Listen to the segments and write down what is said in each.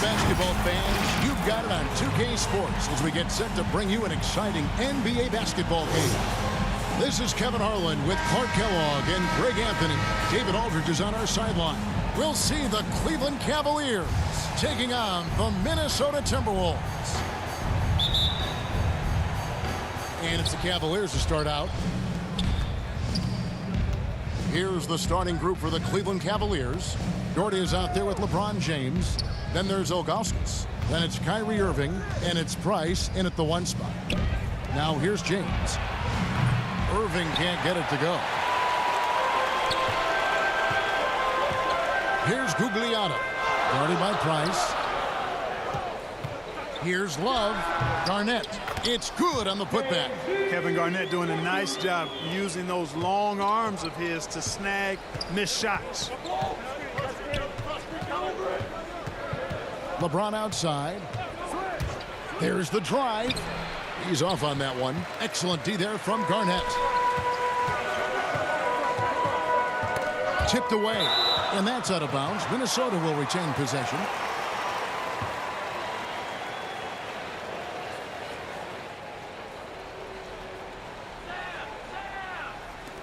basketball fans, you've got it on 2K Sports as we get set to bring you an exciting NBA basketball game. This is Kevin Harlan with Clark Kellogg and Greg Anthony. David Aldridge is on our sideline. We'll see the Cleveland Cavaliers taking on the Minnesota Timberwolves. And it's the Cavaliers to start out. Here's the starting group for the Cleveland Cavaliers. Doherty is out there with LeBron James. Then there's Ilgauskas. Then it's Kyrie Irving. And it's Price in at the 1 spot. Now here's James. Irving can't get it to go. Here's Gugliotta. Guarded by Price. Here's Love. Garnett. It's good on the putback. Kevin Garnett doing a nice job using those long arms of his to snag missed shots. LeBron outside. There's the drive. He's off on that one. Excellent D there from Garnett. Tipped away. And that's out of bounds. Minnesota will retain possession.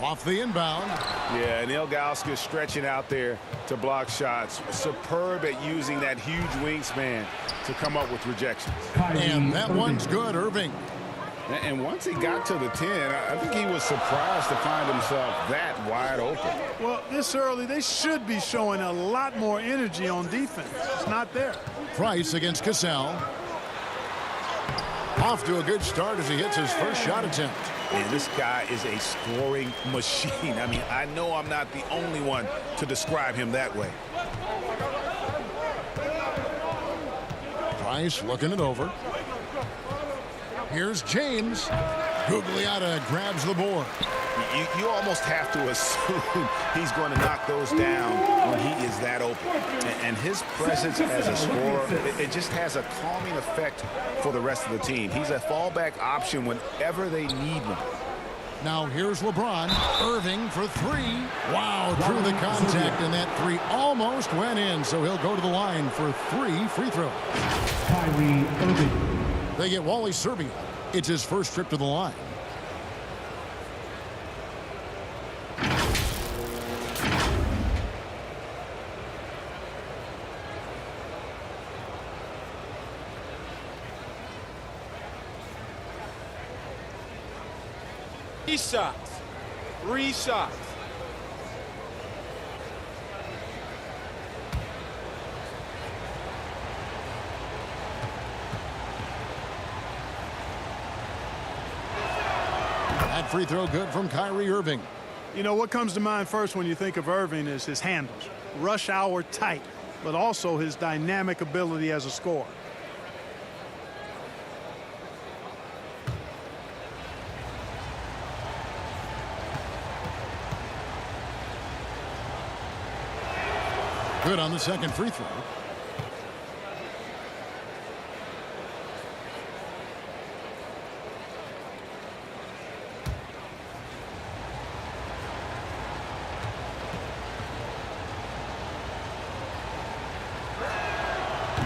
Off the inbound. Yeah, and Ilgauskas stretching out there to block shots. Superb at using that huge wingspan to come up with rejections. And that one's good, Irving. And once he got to the 10, I think he was surprised to find himself that wide open. Well, this early, they should be showing a lot more energy on defense. It's not there. Price against Cassell. Off to a good start as he hits his first shot attempt. And this guy is a scoring machine. I mean, I know I'm not the only one to describe him that way. Price looking it over. Here's James. Gugliotta grabs the board. You almost have to assume he's going to knock those down when he is that open. And his presence as a scorer, it just has a calming effect for the rest of the team. He's a fallback option whenever they need one. Now here's LeBron. Irving for 3. Wow, drew the contact, and that 3 almost went in, so he'll go to the line for 3 free throws. Kyrie Irving. They get Wally Serbia. It's his first trip to the line. Three shots. That free throw good from Kyrie Irving. You know, what comes to mind first when you think of Irving is his handles. Rush hour tight, but also his dynamic ability as a scorer. Good on the second free throw.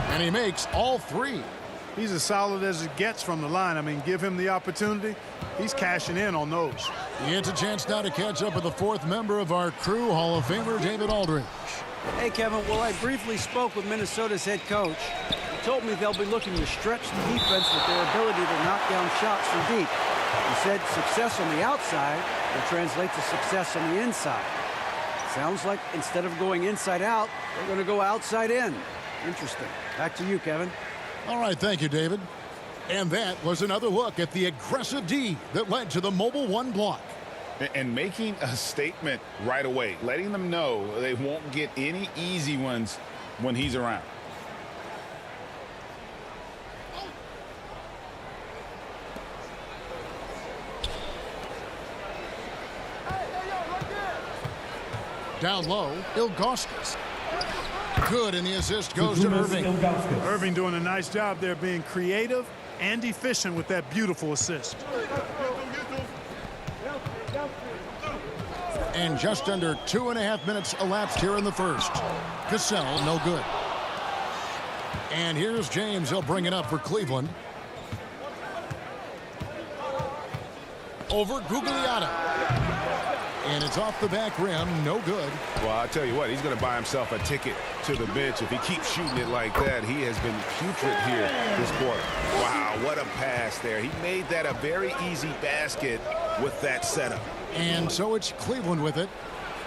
And he makes all 3. He's as solid as it gets from the line. I mean, give him the opportunity. He's cashing in on those. He gets a chance now to catch up with the 4th member of our crew, Hall of Famer David Aldridge. Hey, Kevin. Well, I briefly spoke with Minnesota's head coach. He told me they'll be looking to stretch the defense with their ability to knock down shots from deep. He said success on the outside will translate to success on the inside. Sounds like instead of going inside out, they're going to go outside in. Interesting. Back to you, Kevin. All right, thank you, David. And that was another look at the aggressive D that led to the Mobile 1 block. And making a statement right away, letting them know they won't get any easy ones when he's around. Down low, Ilgauskas. Good, and the assist goes to Irving. Irving doing a nice job there being creative and efficient with that beautiful assist. And just under 2.5 minutes elapsed here in the first. Cassell, no good. And here's James. He'll bring it up for Cleveland. Over Gugliotta. And it's off the back rim. No good. Well, I'll tell you what, he's going to buy himself a ticket to the bench. If he keeps shooting it like that, he has been putrid here this quarter. Wow, what a pass there. He made that a very easy basket with that setup. And so it's Cleveland with it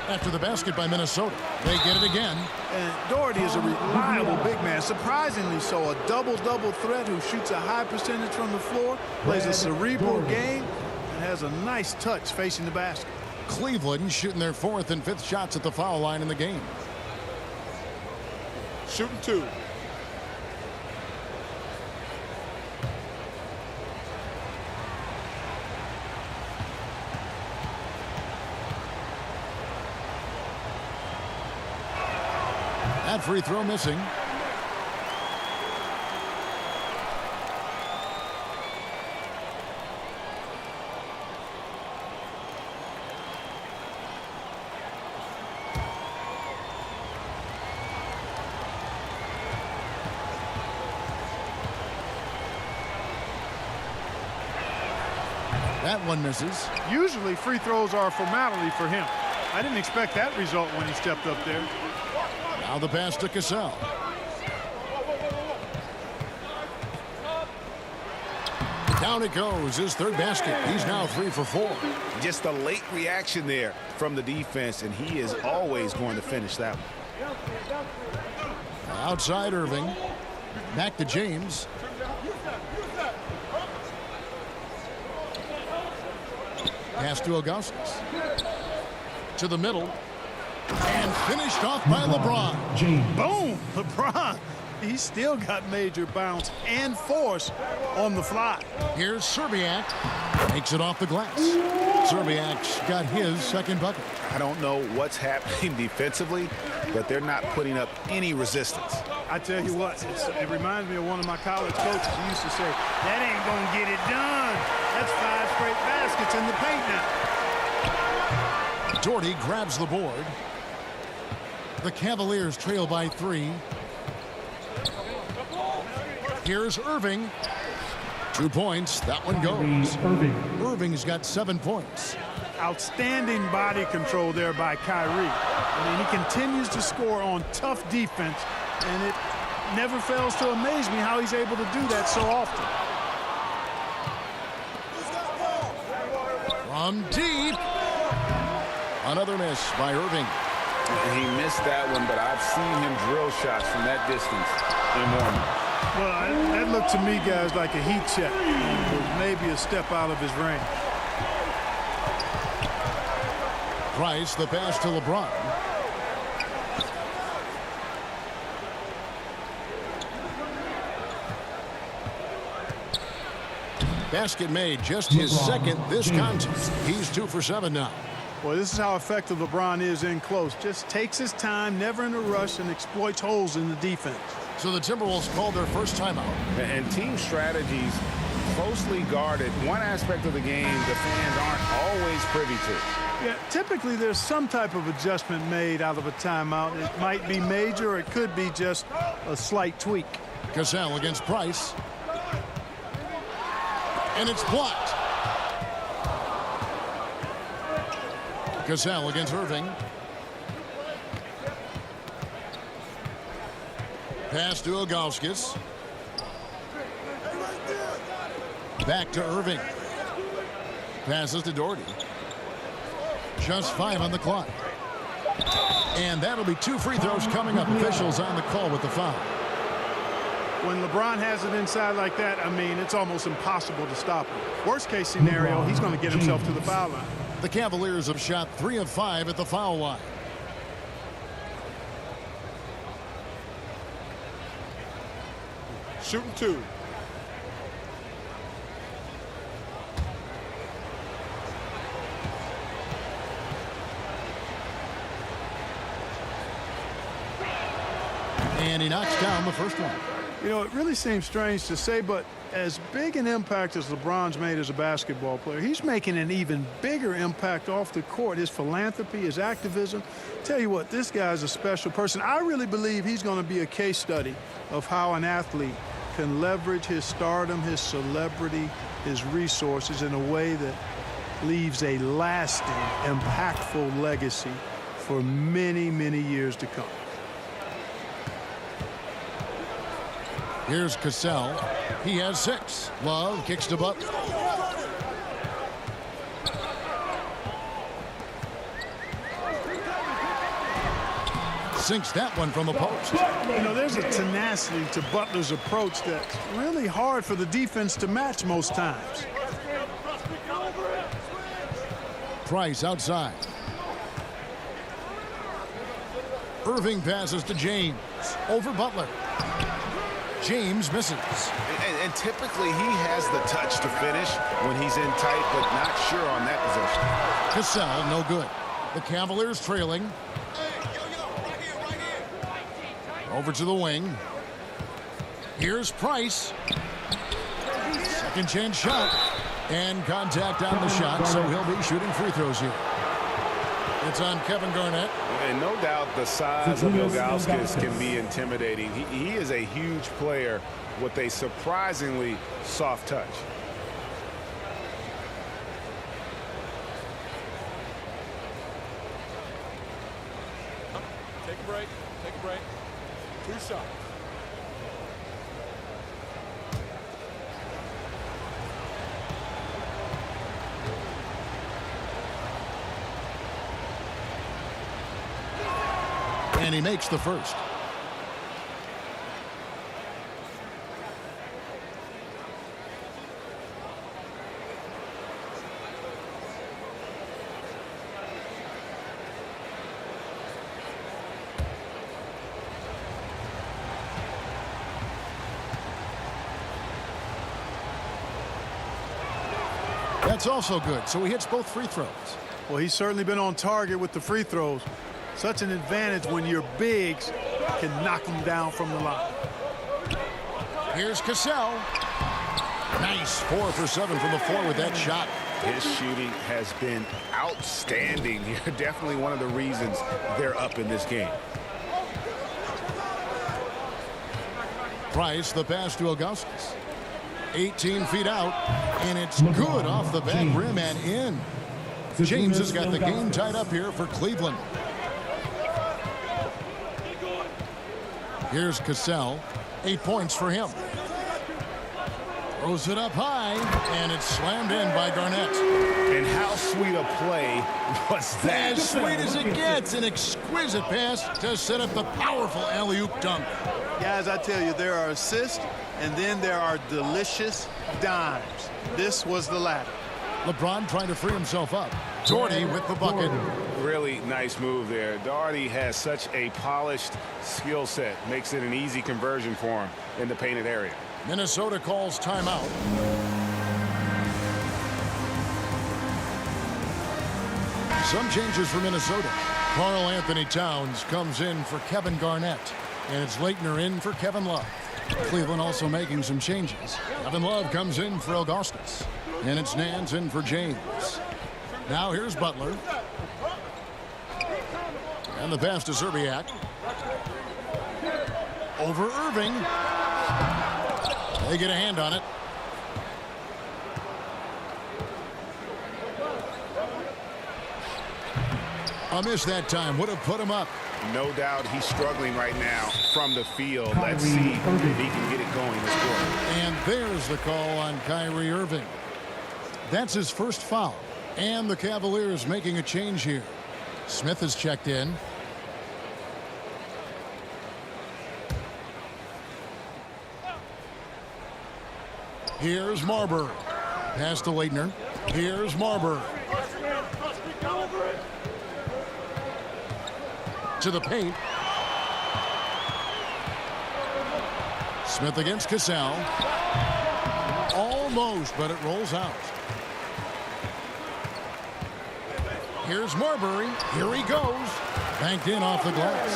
after the basket by Minnesota. They get it again. And Doherty is a reliable big man, surprisingly so. A double-double threat who shoots a high percentage from the floor, plays a cerebral game, and has a nice touch facing the basket. Cleveland shooting their 4th and 5th shots at the foul line in the game. Shooting 2. That free throw missing. That one misses. Usually free throws are a formality for him. I didn't expect that result when he stepped up there. Now the pass to Cassell. Down it goes, his 3rd basket. He's now 3 for 4. Just a late reaction there from the defense, and he is always going to finish that one. Outside Irving. Back to James. Pass to Augustus. To the middle. And finished off by LeBron. James. Boom! LeBron. He's still got major bounce and force on the fly. Here's Serbiak. Makes it off the glass. Serbiak's got his 2nd bucket. I don't know what's happening defensively, but they're not putting up any resistance. I tell you what, it reminds me of one of my college coaches who used to say, that ain't going to get it done. That's 5 straight baskets in the paint now. Doherty grabs the board. The Cavaliers trail by 3. Here's Irving. 2 points. That one goes. Irving's got 7 points. Outstanding body control there by Kyrie. I mean, he continues to score on tough defense, and it never fails to amaze me how he's able to do that so often. From deep. Another miss by Irving. He missed that one, but I've seen him drill shots from that distance in Norman. Well, that looked to me, guys, like a heat check. It was maybe a step out of his range. Price, the pass to LeBron. Basket made, just his 2nd this contest. He's 2 for 7 now. Boy, this is how effective LeBron is in close. Just takes his time, never in a rush, and exploits holes in the defense. So the Timberwolves called their first timeout. And team strategies closely guarded. One aspect of the game the fans aren't always privy to. Yeah, typically there's some type of adjustment made out of a timeout. It might be major, or it could be just a slight tweak. Cassell against Price. And it's blocked. Cassell against Irving. Pass to Ilgauskas. Back to Irving. Passes to Doherty. Just 5 on the clock. And that'll be 2 free throws coming up. Officials on the call with the foul. When LeBron has it inside like that, I mean, it's almost impossible to stop him. Worst case scenario, he's going to get himself to the foul line. The Cavaliers have shot 3 of 5 at the foul line. Shooting 2. And he knocks down the first one. You know, it really seems strange to say, but as big an impact as LeBron's made as a basketball player, he's making an even bigger impact off the court. His philanthropy, his activism. Tell you what, this guy's a special person. I really believe he's going to be a case study of how an athlete can leverage his stardom, his celebrity, his resources in a way that leaves a lasting, impactful legacy for many, many years to come. Here's Cassell. He has 6. Love kicks to Butler. Sinks that one from the post. You know, there's a tenacity to Butler's approach that's really hard for the defense to match most times. Price outside. Irving passes to James. Over Butler. James misses. And typically he has the touch to finish when he's in tight, but not sure on that possession. Cassell, no good. The Cavaliers trailing. Over to the wing. Here's Price. Second chance shot. And contact on the shot, so he'll be shooting free throws here. It's on Kevin Garnett. And no doubt the size of Ilgauskas can be intimidating. He is a huge player with a surprisingly soft touch. Take a break. Take a break. 2 shots. And he makes the first. That's also good, so he hits both free throws. Well, he's certainly been on target with the free throws. Such an advantage when your bigs can knock them down from the line. Here's Cassell. Nice 4 for 7 from the floor with that shot. His shooting has been outstanding here. Definitely one of the reasons they're up in this game. Price, the pass to Ilgauskas. 18 feet out, and it's good off the back rim and in. James has got the game tied up here for Cleveland. Here's Cassell. 8 points for him. Throws it up high, and it's slammed in by Garnett. And how sweet a play was that? As sweet as it gets, an exquisite pass to set up the powerful alley-oop dunk. Guys, I tell you, there are assists, and then there are delicious dimes. This was the latter. LeBron trying to free himself up. Doherty with the bucket. Really nice move there. Doherty has such a polished skill set. Makes it an easy conversion for him in the painted area. Minnesota calls timeout. Some changes for Minnesota. Karl Anthony Towns comes in for Kevin Garnett. And it's Leitner in for Kevin Love. Cleveland also making some changes. Kevin Love comes in for Ilgauskas. And it's Nance in for James. Now here's Butler. And the pass to Zerbiak. Over Irving. They get a hand on it. A miss that time. Would have put him up. No doubt he's struggling right now from the field. Let's see if he can get it going this quarter. And there's the call on Kyrie Irving. That's his first foul. And the Cavaliers making a change here. Smith has checked in. Here's Marbury. Pass to Leitner. Here's Marbury. To the paint. Smith against Cassell. Almost, but it rolls out. Here's Marbury. Here he goes. Banked in off the glass.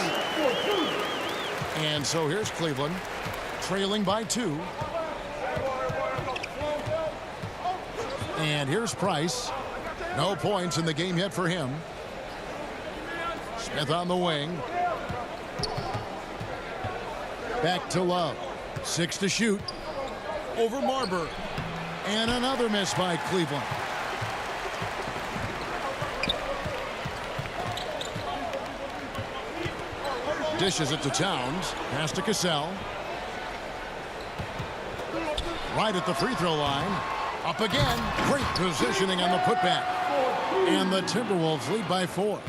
And so here's Cleveland. trailing by 2. And here's Price. No points in the game yet for him. Smith on the wing. Back to Love. 6 to shoot. Over Marbury. And another miss by Cleveland. Dishes it to Towns. Pass to Cassell. Right at the free throw line. Up again. Great positioning on the putback. And the Timberwolves lead by 4.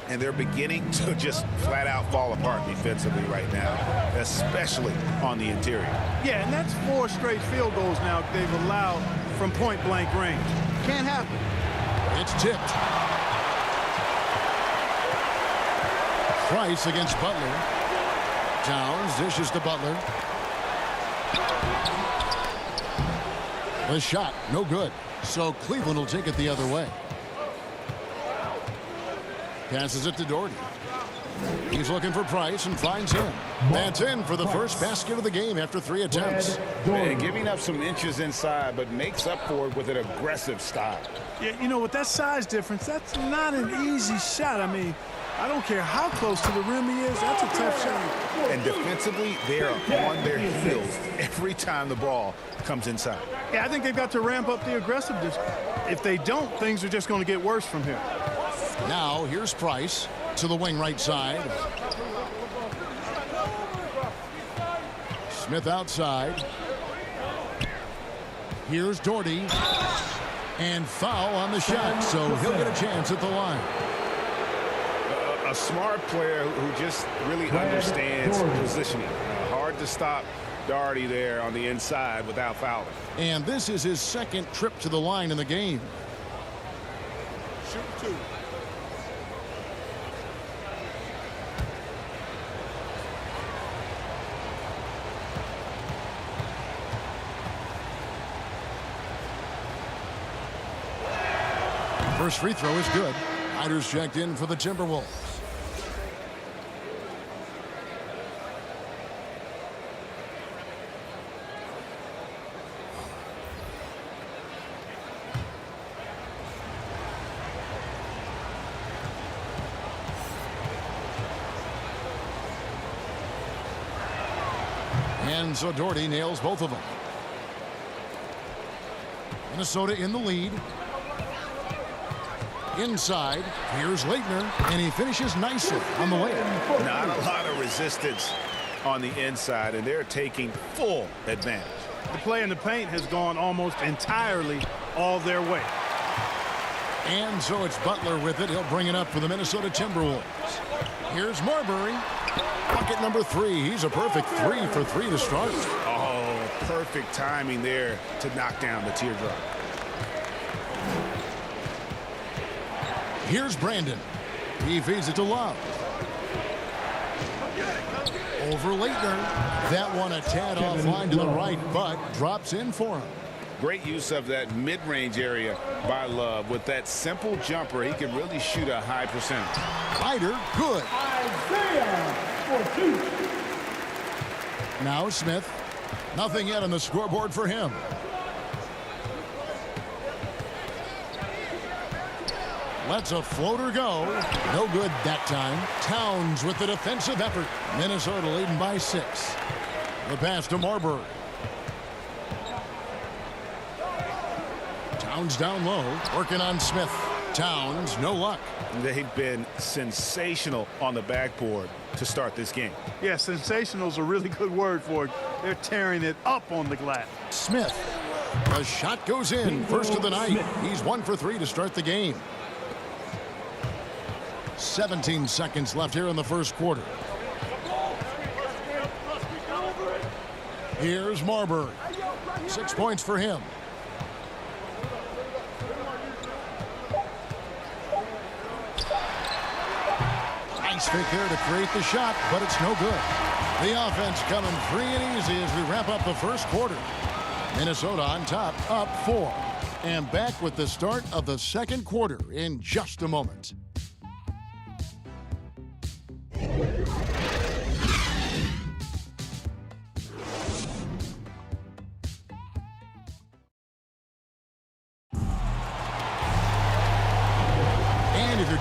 And they're beginning to just flat out fall apart defensively right now, especially on the interior. Yeah, and that's 4 straight field goals now they've allowed from point-blank range. Can't happen. It's tipped. Price against Butler. Towns dishes to Butler. The shot, no good. So Cleveland will take it the other way. Passes it to Doherty. He's looking for Price and finds him. That's in for the first basket of the game after 3 attempts. And giving up some inches inside, but makes up for it with an aggressive style. Yeah, you know, with that size difference, that's not an easy shot. I mean, I don't care how close to the rim he is. That's a tough shot. And defensively, they're on their heels every time the ball comes inside. Yeah, I think they've got to ramp up the aggressiveness. If they don't, things are just going to get worse from here. Now, here's Price to the wing right side. Smith outside. Here's Doherty. And foul on the shot, so he'll get a chance at the line. A smart player who just really understands positioning. Hard to stop Doherty there on the inside without fouling. And this is his second trip to the line in the game. Shoot 2. First free throw is good. Hyder's checked in for the Timberwolves. And so Doherty nails both of them. Minnesota in the lead. Inside, here's Leitner, and he finishes nicely on the way. Not a lot of resistance on the inside, and they're taking full advantage. The play in the paint has gone almost entirely all their way. And so it's Butler with it. He'll bring it up for the Minnesota Timberwolves. Here's Marbury. Bucket number 3. He's a perfect 3 for 3 to start. Oh, perfect timing there to knock down the teardrop. Here's Brandon. He feeds it to Love. Over Leitner. That one a tad offline to the right, but drops in for him. Great use of that mid-range area by Love. With that simple jumper, he can really shoot a high percentage. Hyder, good. Now Smith. Nothing yet on the scoreboard for him. Lets a floater go. No good that time. Towns with the defensive effort. Minnesota leading by 6. The pass to Marbury. Towns down low. Working on Smith. Towns, no luck. They've been sensational on the backboard to start this game. Yeah, sensational is a really good word for it. They're tearing it up on the glass. Smith. The shot goes in. First of the night. He's 1 for 3 to start the game. 17 seconds left here in the first quarter. Here's Marbury. 6 points for him. Nice fake there to create the shot, but it's no good. The offense coming free and easy as we wrap up the first quarter. Minnesota on top, up 4. And back with the start of the second quarter in just a moment.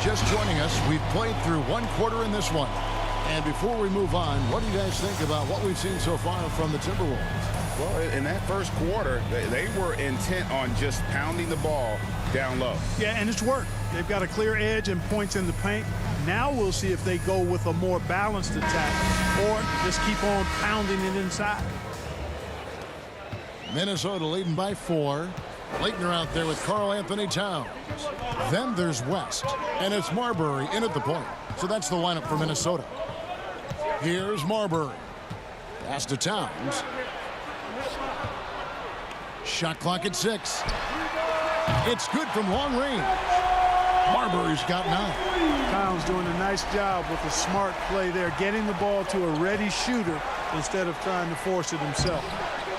just joining us, we've played through one quarter in this one. And before we move on, what do you guys think about what we've seen so far from the Timberwolves? Well, in that first quarter, they were intent on just pounding the ball down low. Yeah, and it's worked. They've got a clear edge and points in the paint. Now we'll see if they go with a more balanced attack or just keep on pounding it inside. Minnesota leading by 4. Leitner out there with Karl Anthony Towns. Then there's West, and it's Marbury in at the point. So that's the lineup for Minnesota. Here's Marbury. Pass to Towns. Shot clock at 6. It's good from long range. Marbury's got 9. Towns doing a nice job with a smart play there, getting the ball to a ready shooter instead of trying to force it himself.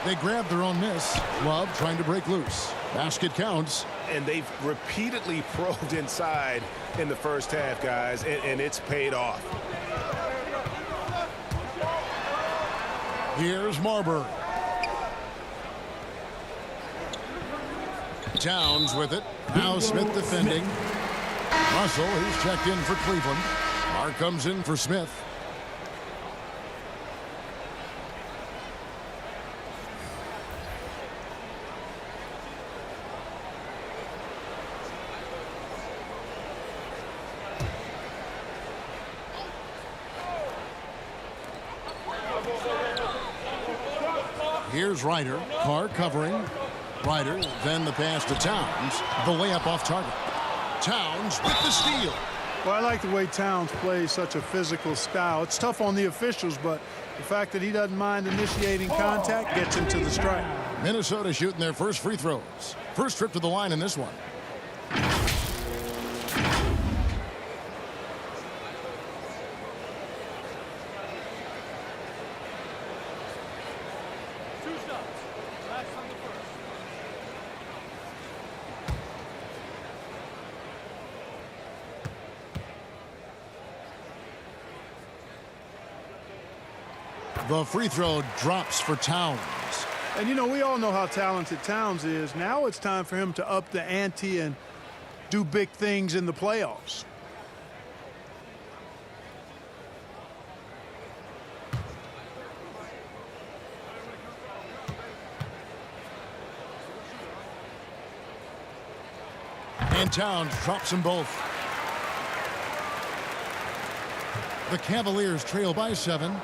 They grab their own miss. Love trying to break loose. Basket counts. And they've repeatedly probed inside in the first half, guys, and it's paid off. Here's Marbury. Towns with it. Now Smith defending. Russell, he's checked in for Cleveland. Carr comes in for Smith. Here's Ryder. Carr covering. Ryder, then the pass to Towns. The layup off target. Towns with the steal. Well, I like the way Towns plays such a physical style. It's tough on the officials, but the fact that he doesn't mind initiating contact gets him to the strike. Minnesota shooting their first free throws. First trip to the line in this one. The free throw drops for Towns. And, you know, we all know how talented Towns is. Now it's time for him to up the ante and do big things in the playoffs. And Towns drops them both. The Cavaliers trail by 7.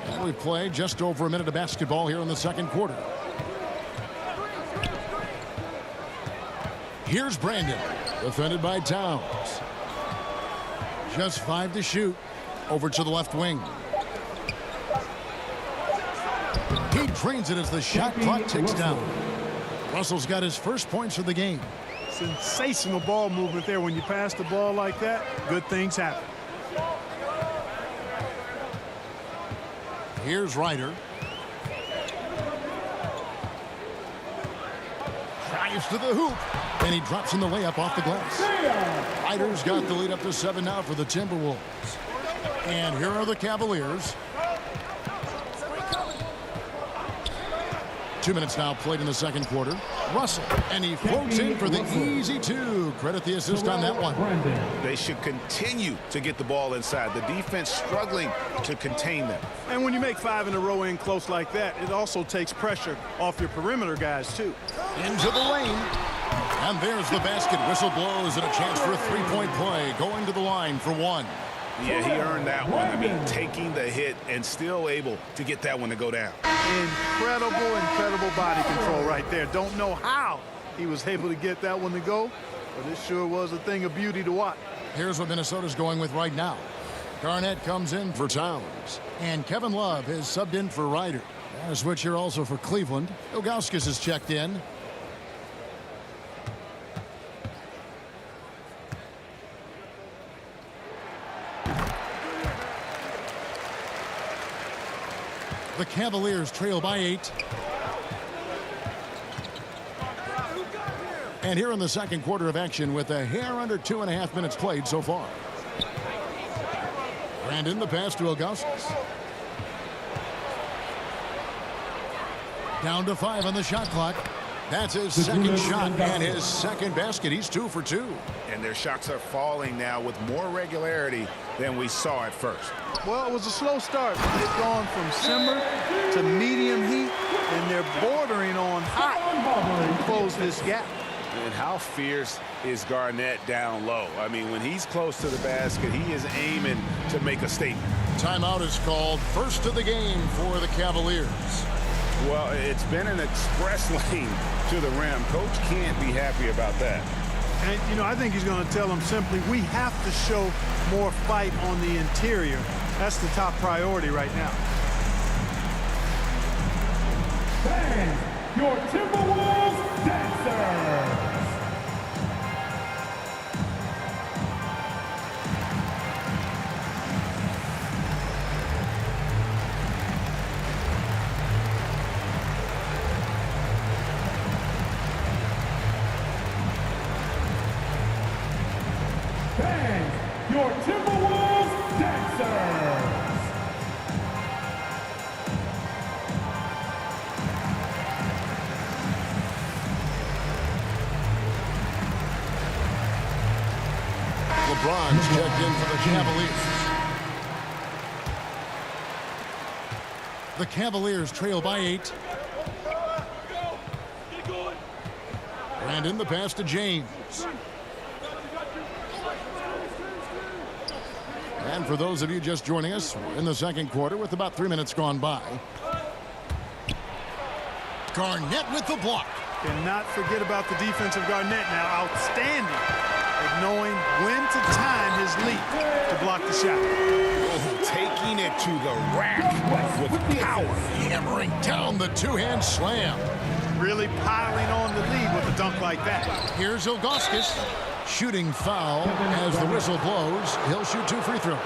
And we play just over a minute of basketball here in the second quarter. Here's Brandon, defended by Towns. Just 5 to shoot. Over to the left wing. He drains it as the shot clock ticks down. Russell's got his first points of the game. Sensational ball movement there. When you pass the ball like that, good things happen. Here's Ryder. Drives to the hoop. And he drops in the layup off the glass. Ryder's got the lead up to 7 now for the Timberwolves. And here are the Cavaliers. 2 minutes now played in the second quarter. Russell, and he floats in for the easy 2. Credit the assist on that one. They should continue to get the ball inside. The defense struggling to contain them. And when you make 5 in a row in close like that, it also takes pressure off your perimeter guys, too. Into the lane. And there's the basket. Whistle blows and a chance for a 3-point play. Going to the line for 1. Yeah, he earned that one. I mean, taking the hit and still able to get that one to go down. Incredible body control right there. Don't know how he was able to get that one to go, but it sure was a thing of beauty to watch. Here's what Minnesota's going with right now. Garnett comes in for Towns. And Kevin Love is subbed in for Ryder. And a switch here also for Cleveland. Ilgauskas is checked in. The Cavaliers trail by 8. And here in the second quarter of action with a hair under 2.5 minutes played so far. Brandon, the pass to Ilgauskas. Down to 5 on the shot clock. That's his second shot and his second basket. He's 2 for 2. And their shots are falling now with more regularity than we saw at first. Well, it was a slow start. They've gone from simmer to medium heat, and they're bordering on hot to close this gap. And how fierce is Garnett down low? I mean, when he's close to the basket, he is aiming to make a statement. Timeout is called. First of the game for the Cavaliers. Well, it's been an express lane to the rim. Coach can't be happy about that. And, you know, I think he's going to tell them simply, we have to show more fight on the interior. That's the top priority right now. Fans, your Timberwolves dancers. Fans, your Timberwolves dancers. LeBron's checked in for the Cavaliers. The Cavaliers trail by 8. And in the pass to James. And for those of you just joining us, we're in the second quarter with about 3 minutes gone by. Garnett with the block. Cannot forget about the defense of Garnett now. Outstanding at knowing when to time his leap to block the shot. Oh, taking it to the rack with power. Hammering down the two-hand slam. Really piling on the lead with a dunk like that. Here's Ilgauskas. Shooting foul as the whistle blows. He'll shoot 2 free throws.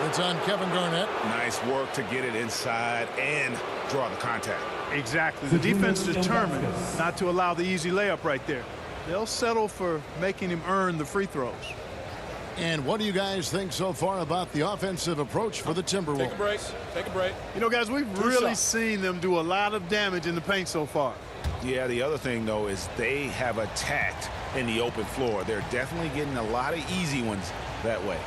It's on Kevin Garnett. Nice work to get it inside and draw the contact. Exactly. The defense determined not to allow the easy layup right there. They'll settle for making him earn the free throws. And what do you guys think so far about the offensive approach for the Timberwolves? Take a break. Take a break. You know, guys, we've really seen them do a lot of damage in the paint so far. Yeah, the other thing, though, is they have attacked in the open floor. They're definitely getting a lot of easy ones that way.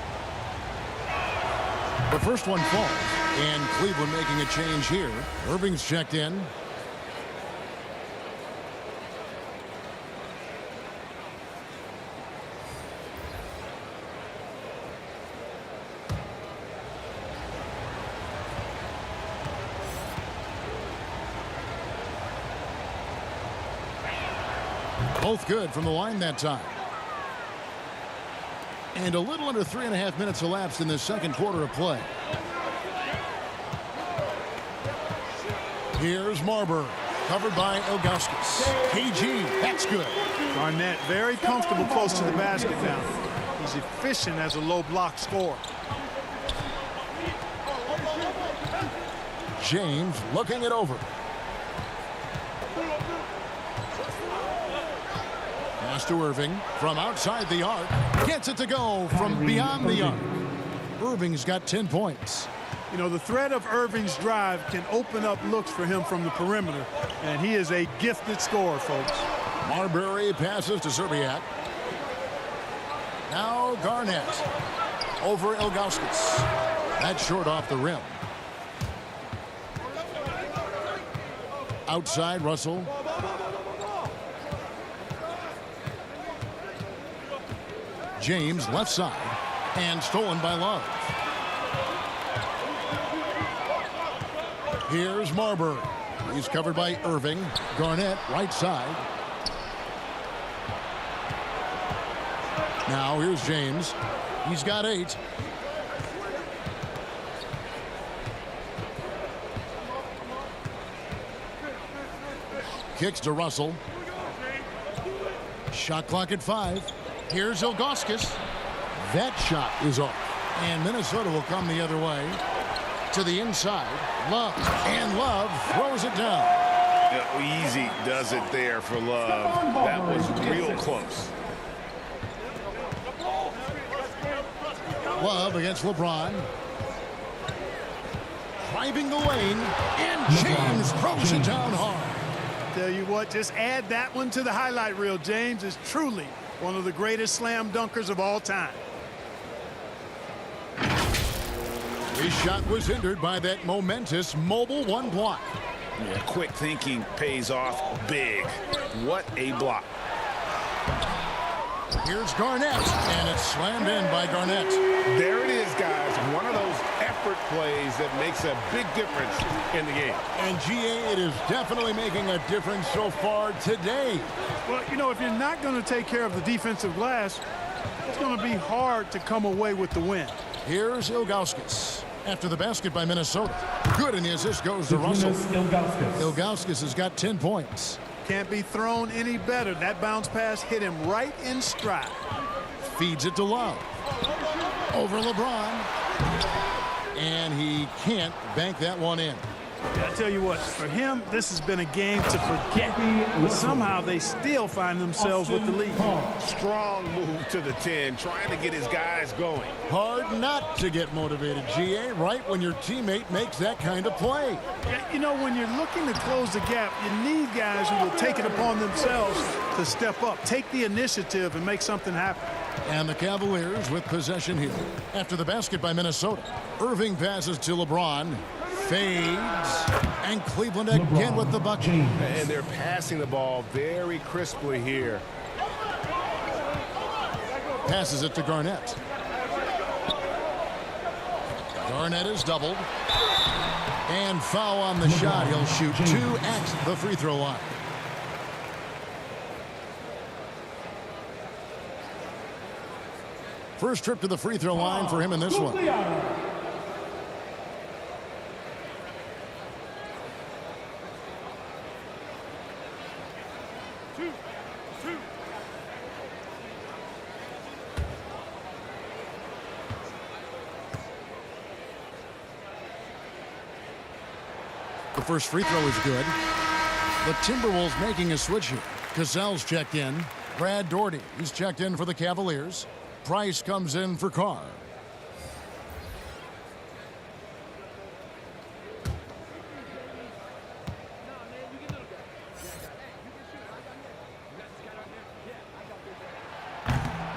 The first one falls, and Cleveland making a change here. Irving's checked in. Both good from the line that time. And a little under 3.5 minutes elapsed in the second quarter of play. Here's Marbury, covered by Ilgauskas. KG, that's good. Garnett very comfortable close to the basket now. He's efficient as a low block scorer. James looking it over. Pass to Irving from outside the arc. Gets it to go from beyond the arc. Irving's got 10 points. You know, the threat of Irving's drive can open up looks for him from the perimeter, and he is a gifted scorer, folks. Marbury passes to Serbiak. Now Garnett over Ilgauskas. That's short off the rim. Outside Russell. James left side and stolen by Love. Here's Marbury. He's covered by Irving. Garnett right side. Now here's James. He's got 8. Kicks to Russell. Shot clock at 5. Here's Ilgauskas. That shot is off. And Minnesota will come the other way. To the inside. Love. And Love throws it down. Yeah, easy does it there for Love. That was real close. Love against LeBron. Driving the lane. And James throws it down hard. Tell you what, just add that one to the highlight reel. James is truly one of the greatest slam dunkers of all time. His shot was hindered by that momentous mobile one block. Yeah, quick thinking pays off big. What a block. Here's Garnett, and it's slammed in by Garnett. There it is, guys. One of those effort plays that makes a big difference in the game. And GA, it is definitely making a difference so far today. Well, you know, if you're not going to take care of the defensive glass, it's going to be hard to come away with the win. Here's Ilgauskas after the basket by Minnesota. Good, and the assist goes to Russell. Ilgauskas has got 10 points. Can't be thrown any better. That bounce pass hit him right in stride. Feeds it to Love. Over LeBron. And he can't bank that one in. I tell you what, for him, this has been a game to forget. But somehow they still find themselves with the lead. Strong move to the 10, trying to get his guys going. Hard not to get motivated, GA, right when your teammate makes that kind of play. Yeah, you know, when you're looking to close the gap, you need guys who will take it upon themselves to step up, take the initiative, and make something happen. And the Cavaliers with possession here. After the basket by Minnesota, Irving passes to LeBron. Fades, and Cleveland again with the bucket. And they're passing the ball very crisply here. Passes it to Garnett. Garnett is doubled. And foul on the shot. He'll shoot 2 at the free throw line. First trip to the free throw line for him in this one. The first free throw is good. The Timberwolves making a switch here. Cassell's checked in. Brad Doherty, he's checked in for the Cavaliers. Price comes in for Carr.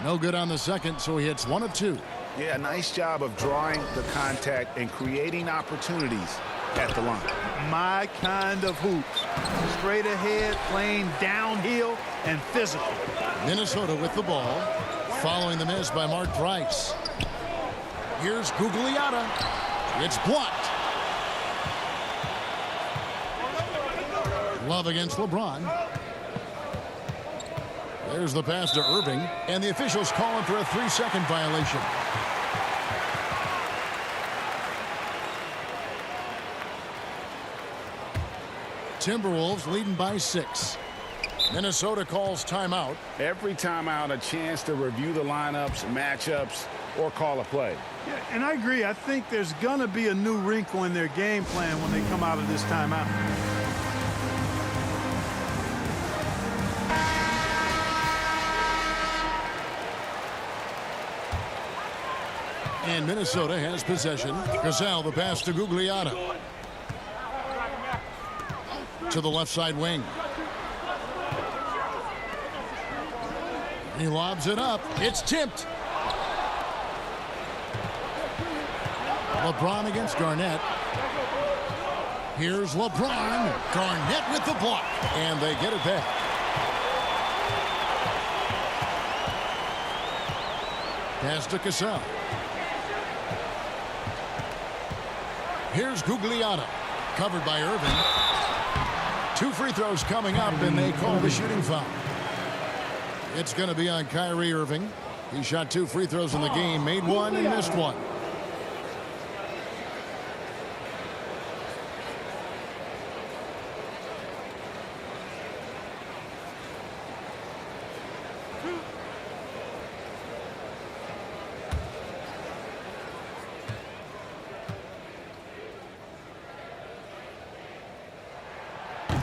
No good on the second, so he hits 1 of 2. Yeah, nice job of drawing the contact and creating opportunities at the line. My kind of hoops. Straight ahead, playing downhill, and physical. Minnesota with the ball. Following the miss by Mark Price. Here's Gugliotta. It's blocked. Love against LeBron. There's the pass to Irving. And the officials calling for a 3-second violation. Timberwolves leading by 6. Minnesota calls timeout. Every timeout, a chance to review the lineups, matchups, or call a play. Yeah, and I agree. I think there's going to be a new wrinkle in their game plan when they come out of this timeout. And Minnesota has possession. Cassell, the pass to Gugliotta. To the left side wing. He lobs it up. It's tipped. LeBron against Garnett. Here's LeBron. Garnett with the block. And they get it back. Pass to Cassell. Here's Gugliotta. Covered by Irving. 2 free throws coming up, and they call the shooting foul. It's going to be on Kyrie Irving. He shot 2 free throws in the game, made 1 and missed 1.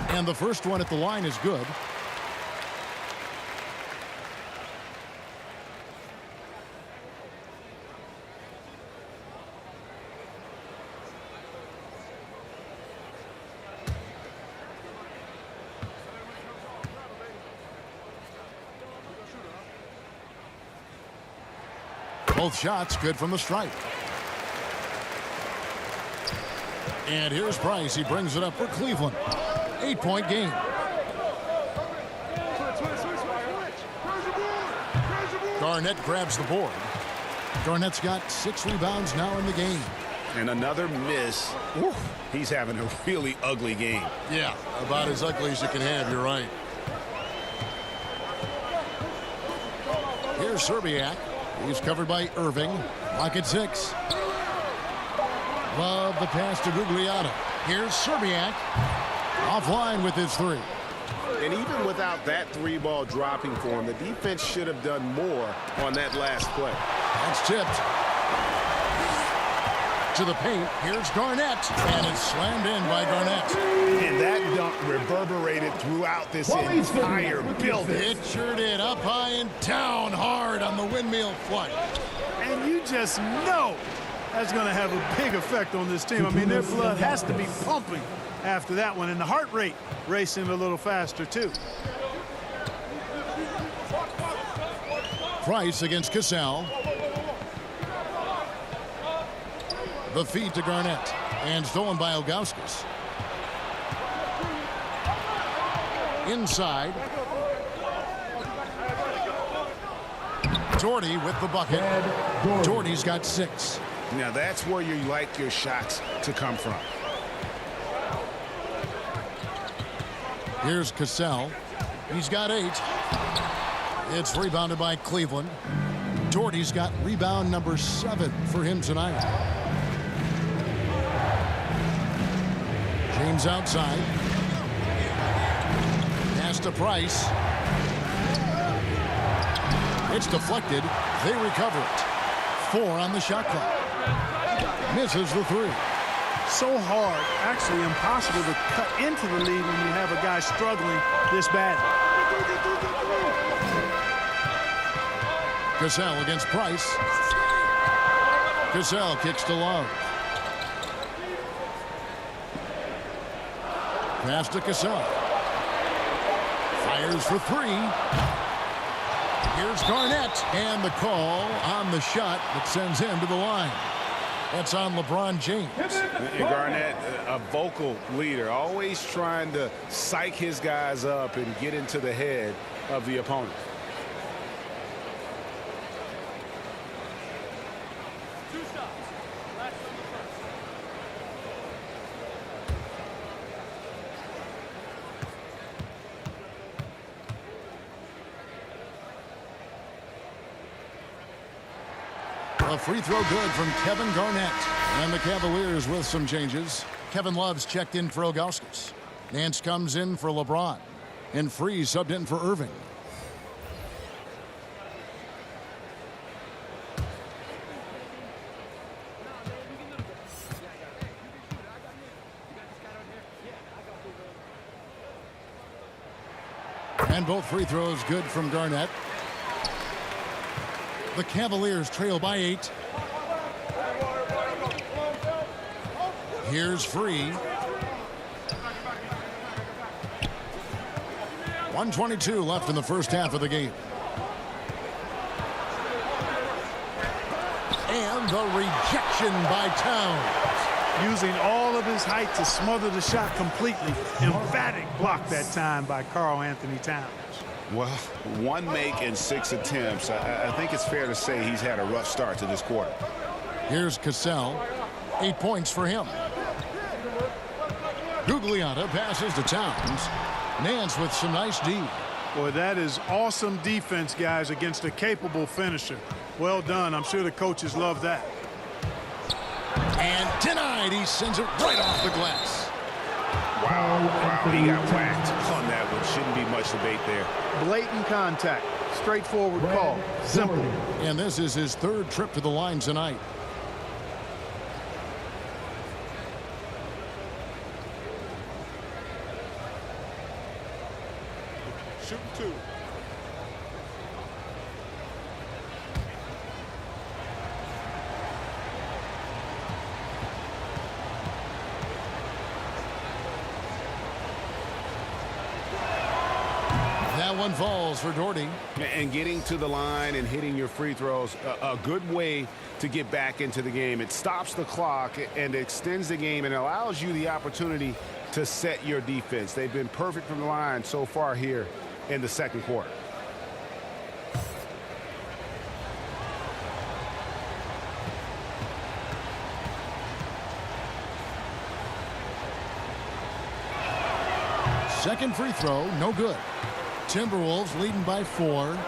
And the first one at the line is good. Both shots good from the stripe. And here's Price. He brings it up for Cleveland. 8-point game. Garnett grabs the board. Garnett's got 6 rebounds now in the game. And another miss. Woo, he's having a really ugly game. Yeah, about as ugly as you can have. You're right. Here's Serbiak. He's covered by Irving. Lock at 6. Love the pass to Gugliotta. Here's Serbiak. Offline with his 3. And even without that 3-ball dropping for him, the defense should have done more on that last play. That's tipped. To the paint. Here's Garnett. And it's slammed in by Garnett. And that dunk reverberated throughout this entire building. It sure did. Up high and down hard on the windmill flush. And you just know that's going to have a big effect on this team. I mean, their blood has to be pumping after that one, and the heart rate racing a little faster too. Price against Cassell. The feed to Garnett. And stolen by Ilgauskas. Inside. Doherty with the bucket. Doherty's got 6. Now that's where you like your shots to come from. Here's Cassell. He's got 8. It's rebounded by Cleveland. Doherty's got rebound number 7 for him tonight. James outside. Pass to Price. It's deflected. They recover it. 4 on the shot clock. Misses the 3. So hard, actually impossible to cut into the lead when you have a guy struggling this bad. Cassell against Price. Cassell kicks to Love. Pass to Cassell. Fires for 3. Here's Garnett. And the call on the shot that sends him to the line. That's on LeBron James. And Garnett, a vocal leader, always trying to psych his guys up and get into the head of the opponent. A free throw good from Kevin Garnett. And the Cavaliers with some changes. Kevin Love's checked in for Ilgauskas. Nance comes in for LeBron. And Free subbed in for Irving. And both free throws good from Garnett. The Cavaliers trail by 8. Here's Free. 1:22 left in the first half of the game. And the rejection by Towns. Using all of his height to smother the shot completely. Emphatic block that time by Karl Anthony Towns. Well, 1 make in 6 attempts. I think it's fair to say he's had a rough start to this quarter. Here's Cassell. 8 points for him. Gugliotta passes to Towns. Nance with some nice D. Boy, that is awesome defense, guys, against a capable finisher. Well done. I'm sure the coaches love that. And denied. He sends it right off the glass. Wow, he got whacked on that one. Shouldn't be much debate there. Blatant contact. Straightforward call. Simple. And this is his 3rd trip to the line tonight. Shooting 2. one falls for Doherty. And getting to the line and hitting your free throws, a good way to get back into the game. It stops the clock and extends the game and allows you the opportunity to set your defense. They've been perfect from the line so far here in the second quarter. Second free throw, no good. Timberwolves leading by 4.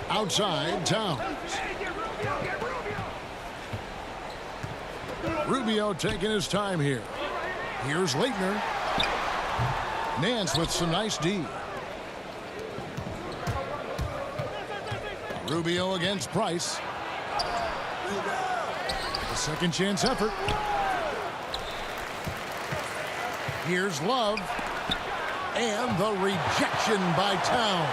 Outside, Towns. Rubio taking his time here. Here's Leitner. Nance with some nice D. Rubio against Price. A second chance effort. Here's Love. And the rejection by Towns.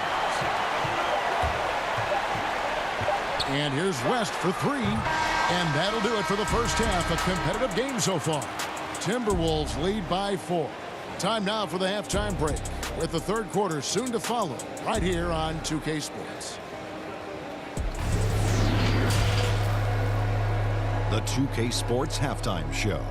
And here's West for 3. And that'll do it for the first half. A competitive game so far. Timberwolves lead by 4. Time now for the halftime break, with the third quarter soon to follow, right here on 2K Sports. The 2K Sports Halftime Show.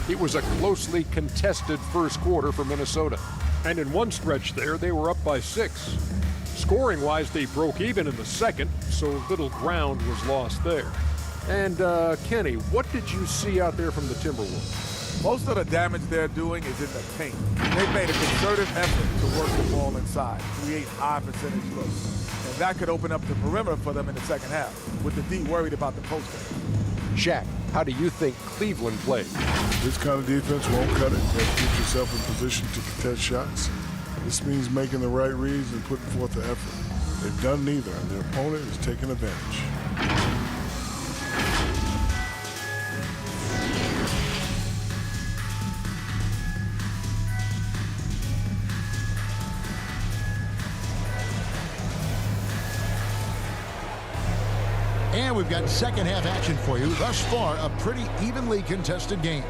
It was a closely contested first quarter for Minnesota. And in one stretch there, they were up by 6. Scoring-wise, they broke even in the second, so little ground was lost there. And, Kenny, what did you see out there from the Timberwolves? Most of the damage they're doing is in the paint. They've made a concerted effort to work the ball inside, create high percentage looks. And that could open up the perimeter for them in the second half, with the D worried about the post game. Shaq, how do you think Cleveland played? This kind of defense won't cut it. You have to get yourself in position to contest shots. This means making the right reads and putting forth the effort. They've done neither, and their opponent is taking advantage. And we've got second half action for you. Thus far, a pretty evenly contested game.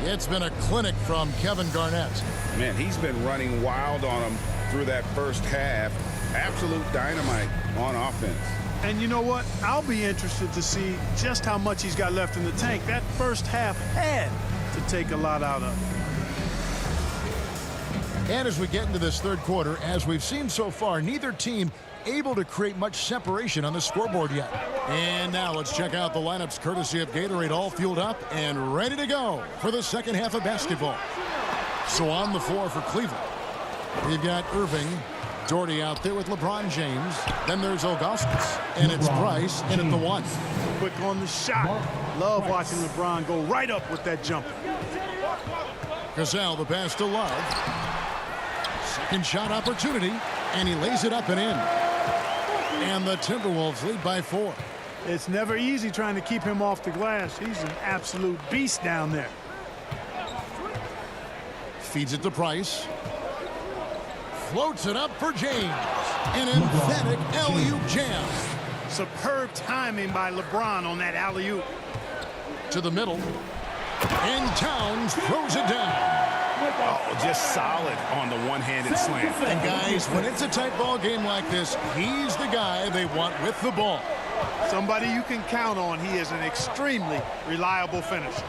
It's been a clinic from Kevin Garnett. Man, he's been running wild on them through that first half. Absolute dynamite on offense. And you know what? I'll be interested to see just how much he's got left in the tank. That first half had to take a lot out of it. And as we get into this third quarter, as we've seen so far, neither team able to create much separation on the scoreboard yet. And now let's check out the lineups courtesy of Gatorade, all fueled up and ready to go for the second half of basketball. So on the floor for Cleveland, we've got Irving, Doherty out there with LeBron James. Then there's Augustus, and it's Price in at the 1. Quick on the shot. Love watching LeBron go right up with that jumper. Gazelle, the pass to Love. Second shot opportunity, and he lays it up and in. And the Timberwolves lead by 4. It's never easy trying to keep him off the glass. He's an absolute beast down there. Feeds it to Price. Floats it up for James. An emphatic alley-oop jam. Superb timing by LeBron on that alley-oop. To the middle. And Towns throws it down. Oh, just solid on the one-handed slam. And guys, when it's a tight ball game like this, he's the guy they want with the ball. Somebody you can count on. He is an extremely reliable finisher.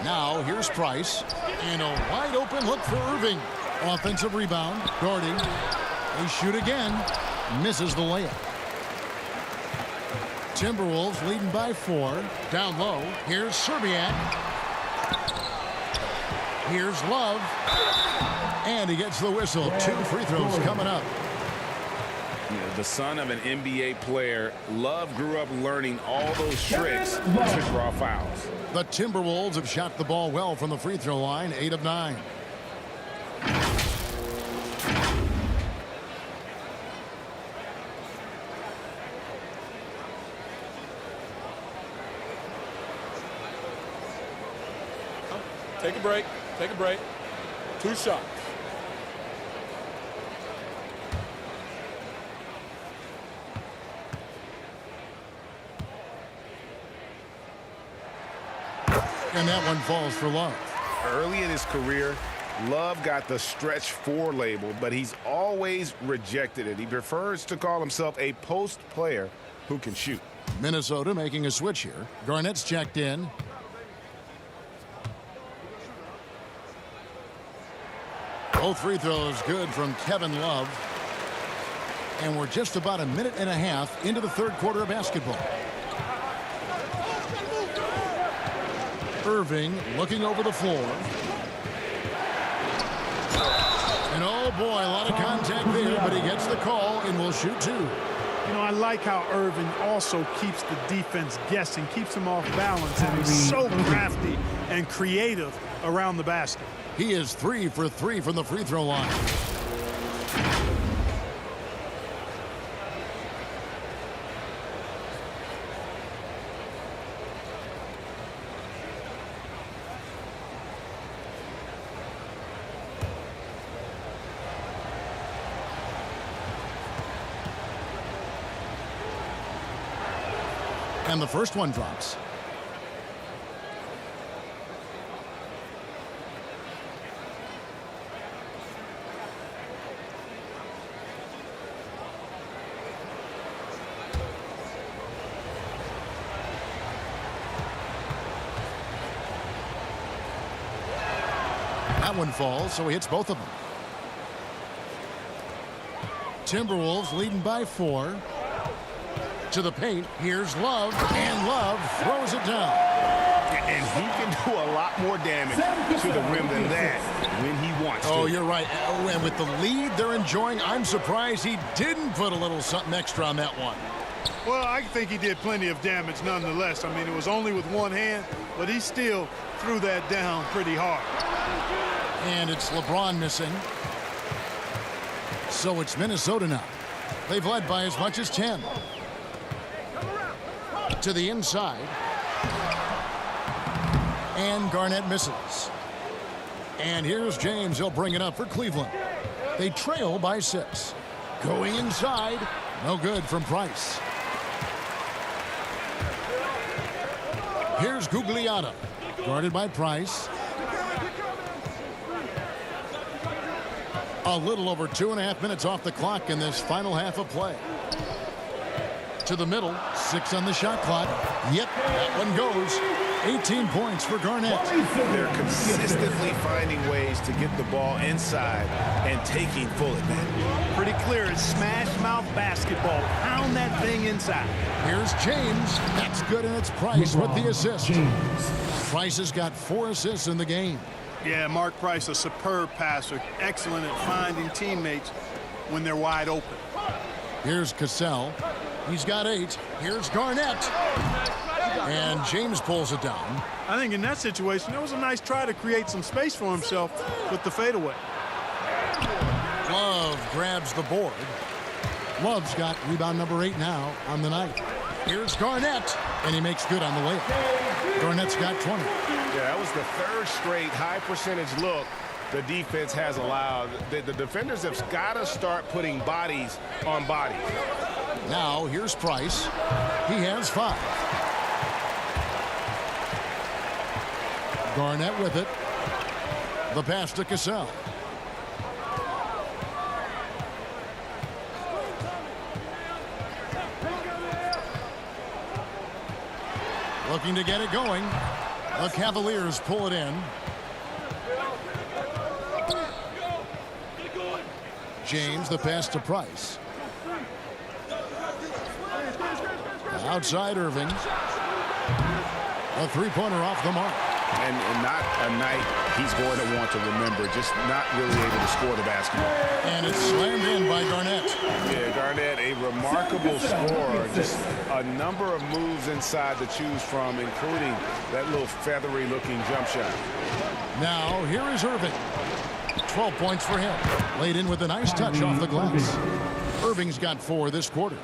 Now here's Price. And a wide open look for Irving. Offensive rebound. Doherty. They shoot again. Misses the layup. Timberwolves leading by 4. Down low. Here's Serbiak. Here's Love. And he gets the whistle. 2 free throws coming up. You know, the son of an NBA player, Love grew up learning all those tricks to draw fouls. The Timberwolves have shot the ball well from the free throw line. 8 of 9. Take a break. Take a break. 2 shots. And that one falls for Love. Early in his career, Love got the stretch 4 label, but he's always rejected it. He prefers to call himself a post player who can shoot. Minnesota making a switch here. Garnett's checked in. Both free throws good from Kevin Love. And we're just about a minute and a half into the third quarter of basketball. Irving looking over the floor. And oh boy, a lot of contact there, but he gets the call and will shoot 2. You know, I like how Irving also keeps the defense guessing, keeps them off balance, and he's so crafty and creative around the basket. He is 3 for 3 from the free throw line. And the first one drops. That one falls, so he hits both of them. Timberwolves leading by 4. To the paint, here's Love, and Love throws it down. And he can do a lot more damage to the rim than that when he wants to. Oh, you're right. And with the lead they're enjoying, I'm surprised he didn't put a little something extra on that one. Well, I think he did plenty of damage nonetheless. I mean, it was only with one hand, but he still threw that down pretty hard. And it's LeBron missing. So it's Minnesota now. They've led by as much as 10. To the inside. And Garnett misses. And here's James. He'll bring it up for Cleveland. They trail by 6. Going inside. No good from Price. Here's Gugliotta. Guarded by Price. A little over 2.5 minutes off the clock in this final half of play. To the middle, 6 on the shot clock. Yep, that one goes. 18 points for Garnett. They're consistently finding ways to get the ball inside and taking full advantage. Pretty clear, it's smash mouth basketball. Pound that thing inside. Here's James. That's good, and it's Price with the assist. Price has got 4 assists in the game. Yeah, Mark Price, a superb passer. Excellent at finding teammates when they're wide open. Here's Cassell. He's got 8. Here's Garnett. And James pulls it down. I think in that situation, that was a nice try to create some space for himself with the fadeaway. Love grabs the board. Love's got rebound number 8 now on the night. Here's Garnett, and he makes good on the layup. Garnett's got 20. Yeah, that was the 3rd straight high percentage look the defense has allowed. The defenders have got to start putting bodies on bodies. Now, here's Price. He has 5. Garnett with it. The pass to Cassell. Looking to get it going. The Cavaliers pull it in. James, the pass to Price. Outside Irving. A 3-pointer off the mark. And not a night he's going to want to remember, just not really able to score the basketball. And it's slammed in by Garnett. Yeah, Garnett, a remarkable scorer. Just a number of moves inside to choose from, including that little feathery-looking jump shot. Now, here is Irving. 12 points for him. Laid in with a nice touch off the glass. Irving's got 4 this quarter.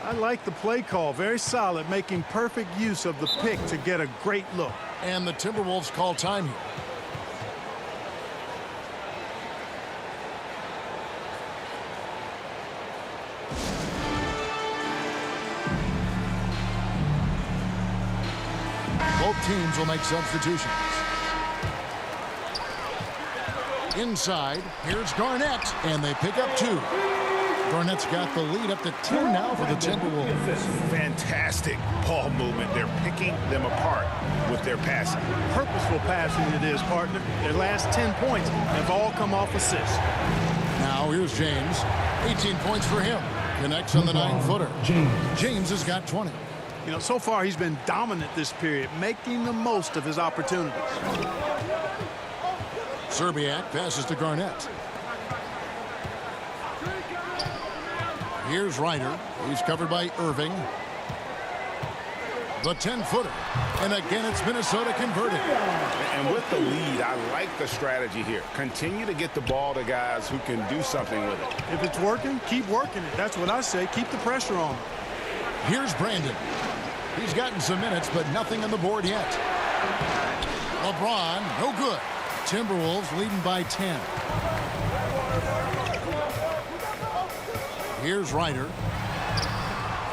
I like the play call. Very solid, making perfect use of the pick to get a great look. And the Timberwolves call time here. Both teams will make substitutions. Inside, here's Garnett, and they pick up 2. Garnett's got the lead up to 10 now for the Timberwolves. Fantastic ball movement. They're picking them apart with their passing. Purposeful passing it is, partner. Their last 10 points have all come off assists. Now here's James. 18 points for him. Connects on the 9-footer. James has got 20. You know, so far he's been dominant this period, making the most of his opportunities. Serbiak passes to Garnett. Here's Ryder. He's covered by Irving. The 10-footer. And again, it's Minnesota converted. And with the lead, I like the strategy here. Continue to get the ball to guys who can do something with it. If it's working, keep working it. That's what I say. Keep the pressure on. Here's Brandon. He's gotten some minutes, but nothing on the board yet. LeBron, no good. Timberwolves leading by 10. Here's Ryder.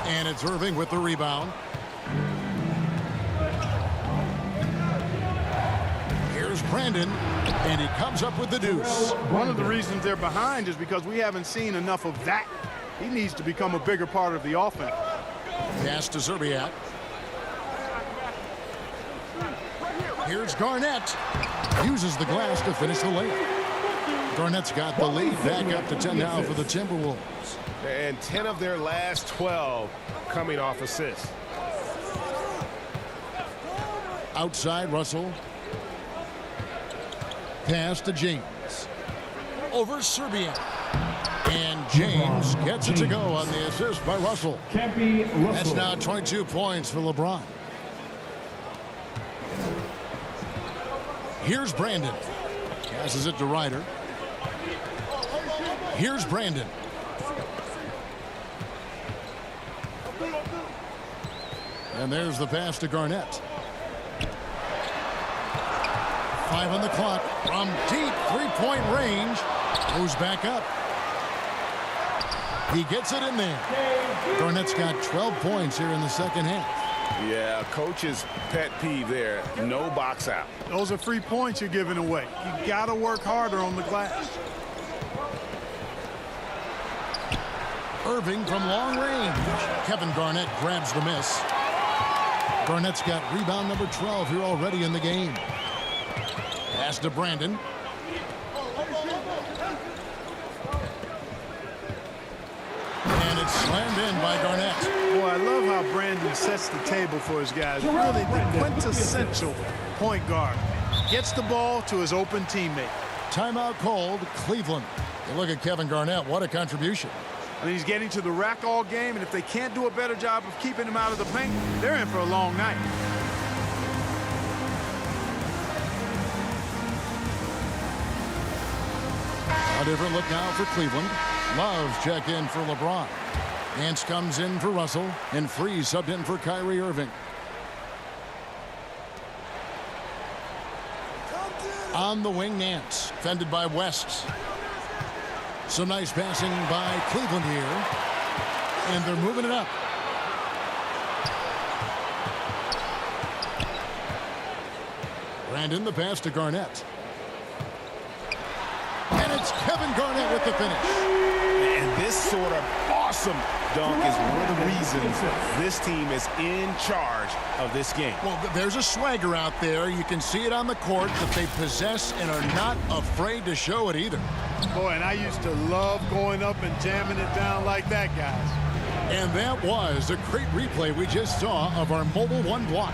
And it's Irving with the rebound. Here's Brandon. And he comes up with the deuce. One of the reasons they're behind is because we haven't seen enough of that. He needs to become a bigger part of the offense. Pass to Serbiak. Here's Garnett. Uses the glass to finish the layup. Garnett's got the lead back up to 10 now for the Timberwolves. And 10 of their last 12 coming off assists. Outside, Russell. Pass to James. Over Serbiak. And James gets it to go on the assist by Russell. That's now 22 points for LeBron. Here's Brandon. Passes it to Ryder. Here's Brandon. And there's the pass to Garnett. 5 on the clock. From deep three-point range. Goes back up. He gets it in there. Garnett's got 12 points here in the second half. Yeah, coach's pet peeve there. No box out. Those are free points you're giving away. You got to work harder on the glass. Irving from long range. Kevin Garnett grabs the miss. Garnett's got rebound number 12 here already in the game. Pass to Brandon. And it's slammed in by Garnett. Boy, I love how Brandon sets the table for his guys. Really the quintessential point guard. Gets the ball to his open teammate. Timeout called, Cleveland. You look at Kevin Garnett, what a contribution. I mean, he's getting to the rack all game, and if they can't do a better job of keeping him out of the paint, they're in for a long night. A different look now for Cleveland. Love check in for LeBron. Nance comes in for Russell, and Freeze subbed in for Kyrie Irving. On the wing, Nance, fended by West. Some nice passing by Cleveland here. And they're moving it up. Brandon, the pass to Garnett. And it's Kevin Garnett with the finish. And this sort of awesome dunk is one of the reasons this team is in charge of this game. Well, there's a swagger out there. You can see it on the court that they possess and are not afraid to show it either. Boy, and I used to love going up and jamming it down like that, guys. And that was a great replay we just saw of our mobile one block.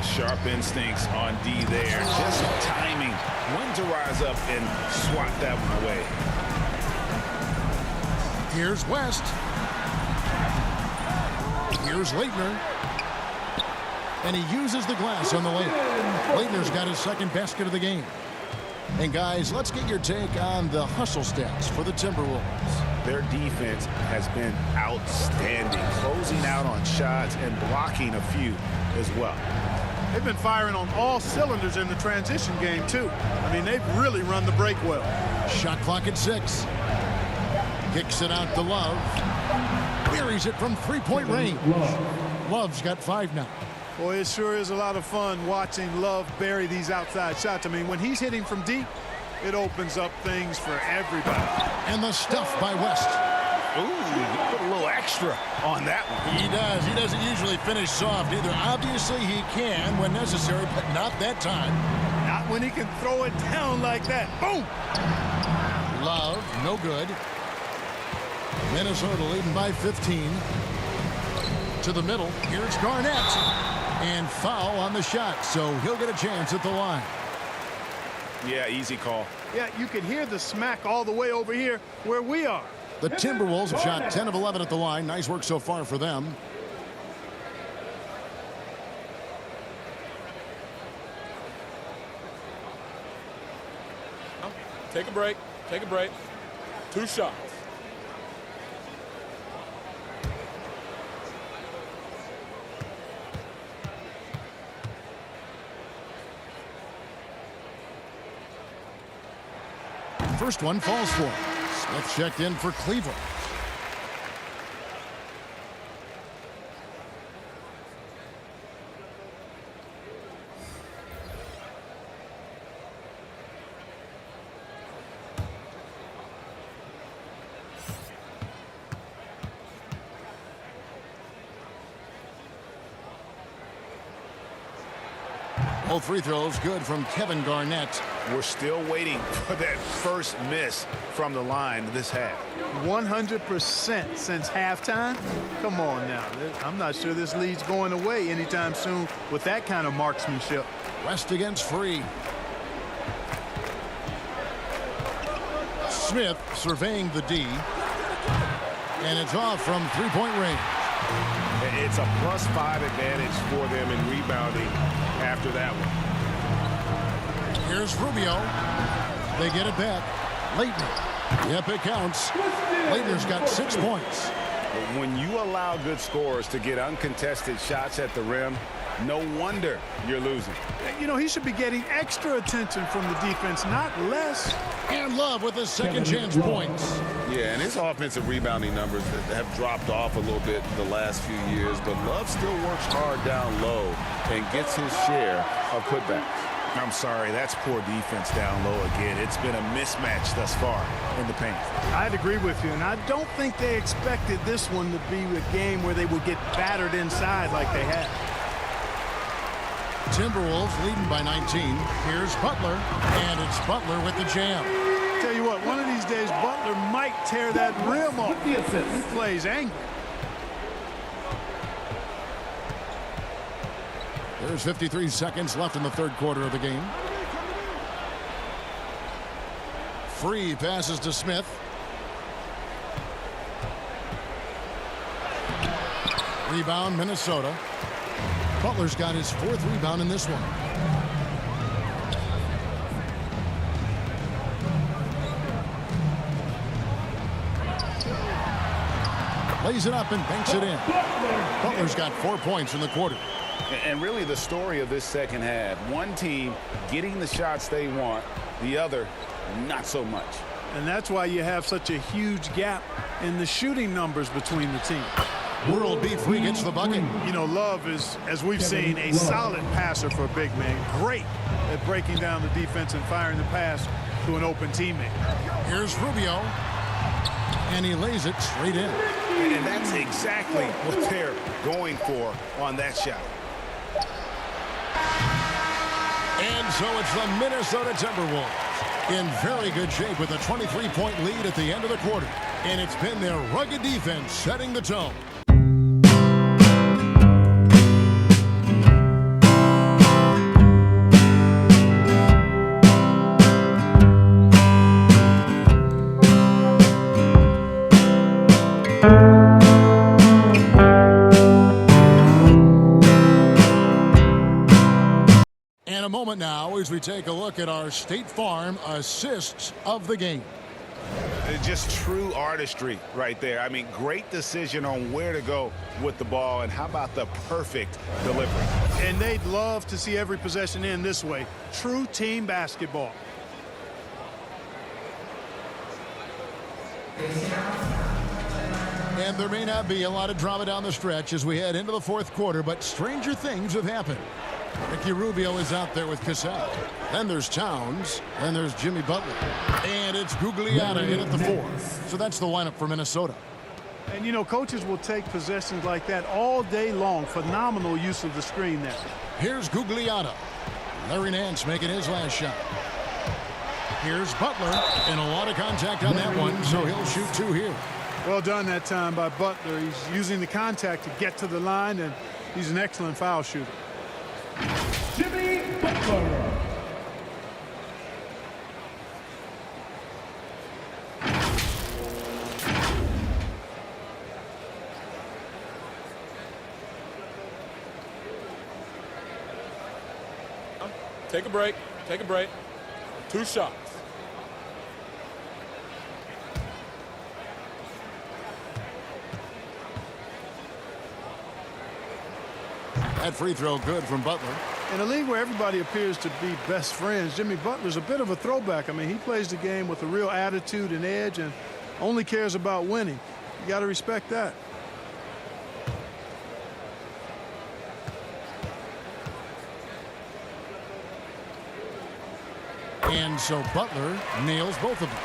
Sharp instincts on D there. Just timing when to rise up and swat that one away. Here's West. Here's Leitner. And he uses the glass on the layup. Leitner's got his second basket of the game. And guys, let's get your take on the hustle stats for the Timberwolves. Their defense has been outstanding, closing out on shots and blocking a few as well. They've been firing on all cylinders in the transition game, too. I mean, they've really run the break well. Shot clock at 6. Kicks it out to Love. Buries it from three-point range. Love's got 5 now. Boy, it sure is a lot of fun watching Love bury these outside shots. I mean, when he's hitting from deep, it opens up things for everybody. And the stuff by West. Ooh, he put a little extra on that one. He does. He doesn't usually finish soft either. Obviously, he can when necessary, but not that time. Not when he can throw it down like that. Boom! Love, no good. Minnesota leading by 15. To the middle. Here's Garnett. And foul on the shot, so he'll get a chance at the line. Yeah, easy call. Yeah, you can hear the smack all the way over here where we are. The Timberwolves have shot 10 of 11 at the line. Nice work so far for them. Take a break. Take a break. 2 shots. First one falls for him. Smith checked in for Cleveland. Both free throws good from Kevin Garnett. We're still waiting for that first miss from the line this half. 100% since halftime? Come on now. I'm not sure this lead's going away anytime soon with that kind of marksmanship. West against Free. Smith surveying the D. And it's off from three-point range. It's a +5 advantage for them in rebounding after that one. Here's Rubio. They get it back. Leighton. Yep, it counts. Leighton's got 6 points. When you allow good scorers to get uncontested shots at the rim, no wonder you're losing. You know, he should be getting extra attention from the defense, not less. And Love with his second chance points. Yeah, and his offensive rebounding numbers have dropped off a little bit the last few years, but Love still works hard down low and gets his share of putbacks. I'm sorry, that's poor defense down low again. It's been a mismatch thus far in the paint. I'd agree with you, and I don't think they expected this one to be a game where they would get battered inside like they had. Timberwolves leading by 19. Here's Butler, and it's Butler with the jam. Tell you what, one of these days, Butler might tear that rim off. He plays angry. There's 53 seconds left in the third quarter of the game. Free passes to Smith. Rebound, Minnesota. Butler's got his 4th rebound in this one. Lays it up and banks it in. Butler's got 4 points in the quarter. And really the story of this second half, one team getting the shots they want, the other not so much. And that's why you have such a huge gap in the shooting numbers between the teams. World beat Free gets the bucket. You know, Love is, as we've seen, a solid passer for a big man. Great at breaking down the defense and firing the pass to an open teammate. Here's Rubio. And he lays it straight in. And that's exactly what they're going for on that shot. And so it's the Minnesota Timberwolves in very good shape with a 23-point lead at the end of the quarter. And it's been their rugged defense setting the tone. A moment now as we take a look at our State Farm assists of the game. Just true artistry right there. I mean, great decision on where to go with the ball, and how about the perfect delivery. And they'd love to see every possession end this way. True team basketball. And there may not be a lot of drama down the stretch as we head into the fourth quarter, but stranger things have happened. Ricky Rubio is out there with Cassell. Then there's Towns. Then there's Jimmy Butler. And it's Gugliotta in at the 4. So that's the lineup for Minnesota. And, you know, coaches will take possessions like that all day long. Phenomenal use of the screen there. Here's Gugliotta. Larry Nance making his last shot. Here's Butler. And a lot of contact on that one, so he'll shoot 2 here. Well done that time by Butler. He's using the contact to get to the line, and he's an excellent foul shooter. Jimmy Butler. Take a break. Take a break. 2 shots. That free throw good from Butler. In a league where everybody appears to be best friends, Jimmy Butler's a bit of a throwback. I mean, he plays the game with a real attitude and edge and only cares about winning. You got to respect that. And so Butler nails both of them.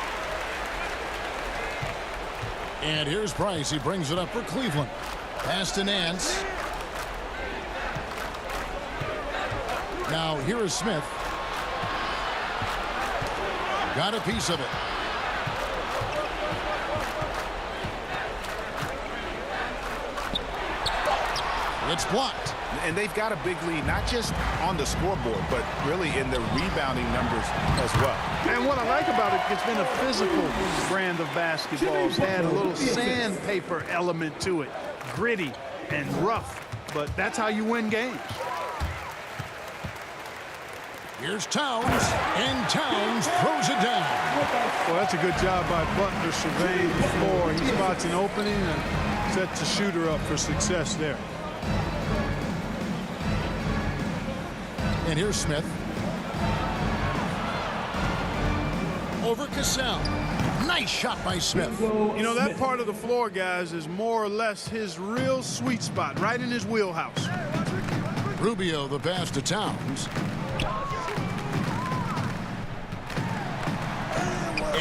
And here's Price. He brings it up for Cleveland. Pass to Nance. Now here is Smith. Got a piece of it. It's blocked. And they've got a big lead, not just on the scoreboard, but really in the rebounding numbers as well. And what I like about it, it's been a physical brand of basketball. It's had a little sandpaper element to it. Gritty and rough, but that's how you win games. Here's Towns, and Towns throws it down. Well, that's a good job by Butler surveying the floor. He spots an opening and sets the shooter up for success there. And here's Smith. Over Cassell. Nice shot by Smith. You know, that part of the floor, guys, is more or less his real sweet spot, right in his wheelhouse. Rubio the pass to Towns.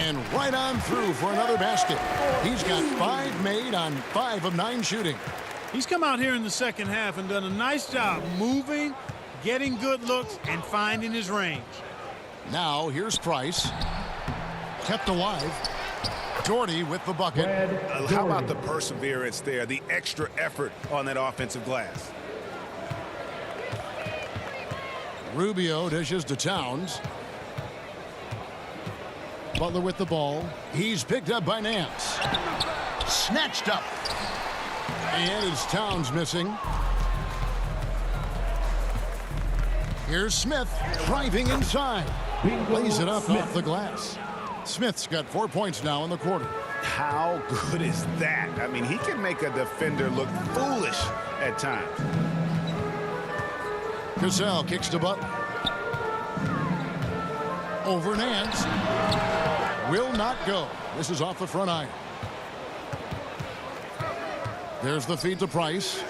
And right on through for another basket. He's got 5 made on 5 of 9 shooting. He's come out here in the second half and done a nice job moving, getting good looks, and finding his range. Now here's Price. Kept alive. Doherty with the bucket. How about the perseverance there, the extra effort on that offensive glass? Rubio dishes to Towns. Butler with the ball. He's picked up by Nance. Snatched up. And it's Towns missing. Here's Smith driving inside. Lays it up off the glass. Smith's got 4 points now in the quarter. How good is that? I mean, he can make a defender look foolish at times. Cassell kicks to Butler. Over Nance. Will not go. This is off the front iron. There's the feed to Price.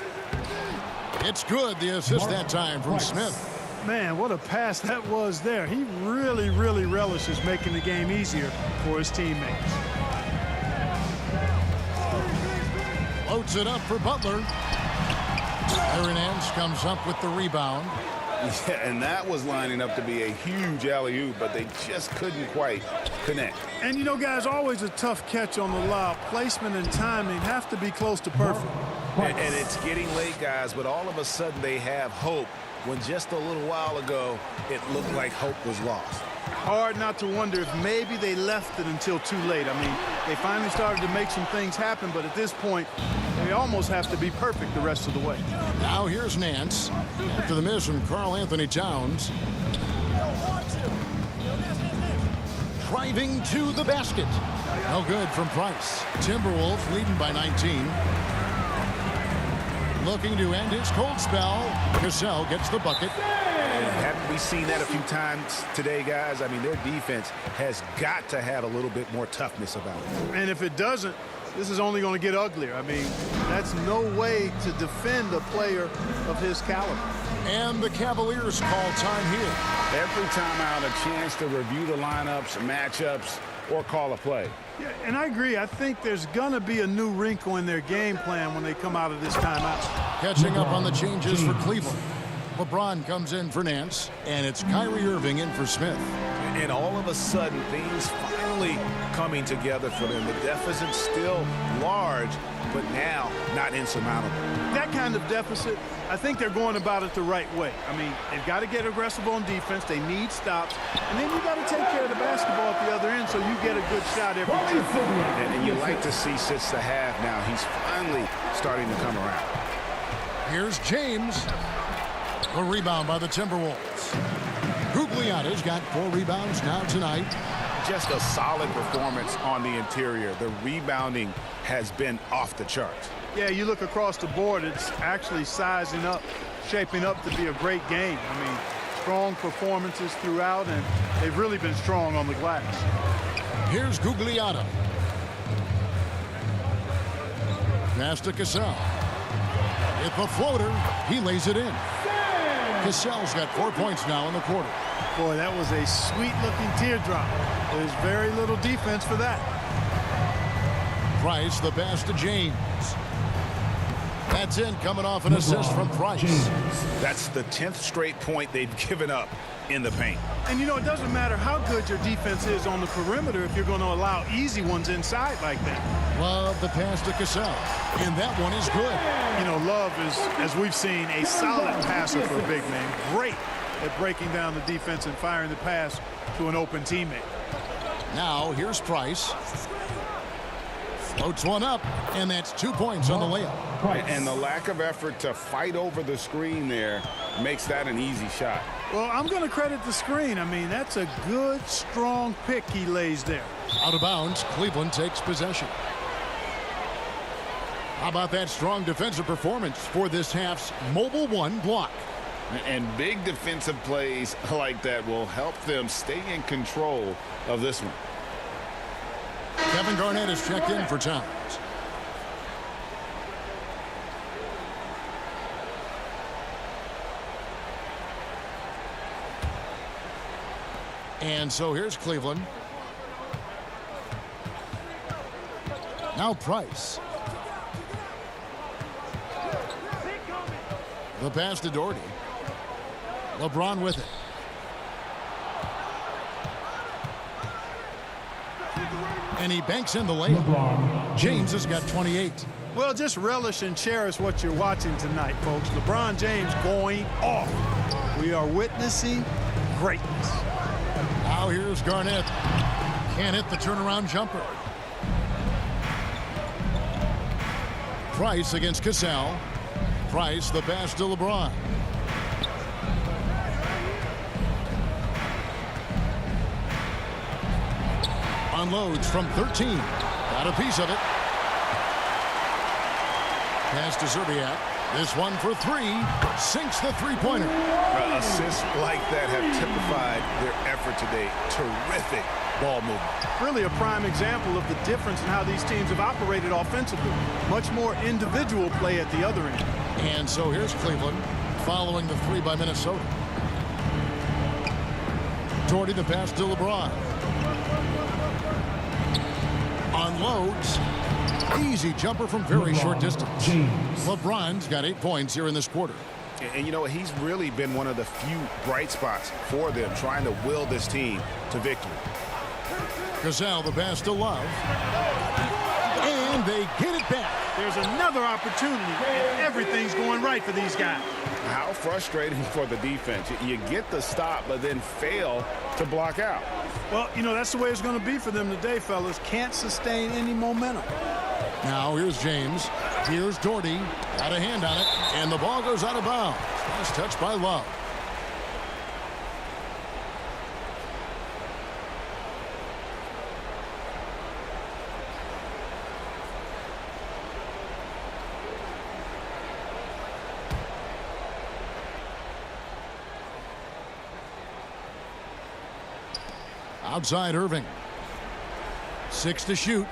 It's good. The assist that time from Smith. Man, what a pass that was there. He really, really relishes making the game easier for his teammates. Loads it up for Butler. Larry Nance comes up with the rebound. Yeah, and that was lining up to be a huge alley-oop, but they just couldn't quite connect. And, you know, guys, always a tough catch on the lob. Placement and timing have to be close to perfect. And it's getting late, guys, but all of a sudden they have hope when just a little while ago it looked like hope was lost. Hard not to wonder if maybe they left it until too late. I mean, they finally started to make some things happen, but at this point, they almost have to be perfect the rest of the way. Now here's Nance. After the miss from Karl Anthony Towns. Driving to the basket. No good from Price. Timberwolves leading by 19. Looking to end his cold spell. Cassell gets the bucket. Haven't we seen that a few times today, guys? I mean, their defense has got to have a little bit more toughness about it. And if it doesn't, this is only going to get uglier. I mean, that's no way to defend a player of his caliber. And the Cavaliers call time here. Every timeout, a chance to review the lineups, matchups, or call a play. Yeah, and I agree. I think there's going to be a new wrinkle in their game plan when they come out of this timeout. Catching up on the changes for Cleveland. LeBron comes in for Nance, and it's Kyrie Irving in for Smith. And all of a sudden, things finally coming together for them. The deficit's still large, but now not insurmountable. That kind of deficit, I think they're going about it the right way. I mean, they've got to get aggressive on defense. They need stops. And then you got to take care of the basketball at the other end so you get a good shot every time. And you like to see since the half now, he's finally starting to come around. Here's James. A rebound by the Timberwolves. Gugliotta's got 4 rebounds now tonight. Just a solid performance on the interior. The rebounding has been off the charts. Yeah, you look across the board, it's actually sizing up, shaping up to be a great game. I mean, strong performances throughout, and they've really been strong on the glass. Here's Gugliotta. Pass to Cassell. With the floater, he lays it in. Cassell's got 4 points now in the quarter. Boy, that was a sweet-looking teardrop. There's very little defense for that. Price, the pass to James. That's in, coming off an assist from Price. That's the 10th straight point they've given up in the paint. And, you know, it doesn't matter how good your defense is on the perimeter if you're going to allow easy ones inside like that. Love the pass to Cassell, and that one is good. You know, Love is, as we've seen, a solid passer for a big man. Great at breaking down the defense and firing the pass to an open teammate. Now, here's Price. Floats one up, and that's 2 points on the layup. And the lack of effort to fight over the screen there makes that an easy shot. Well, I'm going to credit the screen. I mean, that's a good, strong pick he lays there. Out of bounds, Cleveland takes possession. How about that strong defensive performance for this half's mobile 1 block? And big defensive plays like that will help them stay in control of this one. Kevin Garnett is checked in for Towns. And so here's Cleveland. Now Price. The pass to Doherty. LeBron with it. And he banks in the layup. James has got 28. Well, just relish and cherish what you're watching tonight, folks. LeBron James going off. We are witnessing greatness. Now here's Garnett. Can't hit the turnaround jumper. Price against Cassell. Price, the pass to LeBron. Unloads from 13. Got a piece of it. Pass to Zerbiak. This one for 3. Sinks the three-pointer. Assists like that have typified their effort today. Terrific ball movement. Really a prime example of the difference in how these teams have operated offensively. Much more individual play at the other end. And so here's Cleveland following the 3 by Minnesota. Doherty, the pass to LeBron. Unloads. Easy jumper from very short distance. LeBron's got 8 points here in this quarter. And you know, he's really been one of the few bright spots for them, trying to will this team to victory. Cassell, the pass to Love. And they get it back. There's another opportunity, and everything's going right for these guys. How frustrating for the defense. You get the stop, but then fail to block out. Well, you know, that's the way it's going to be for them today, fellas. Can't sustain any momentum. Now here's James. Here's Doherty. Got a hand on it, and the ball goes out of bounds. Last touch by Love. Outside Irving. 6 to shoot.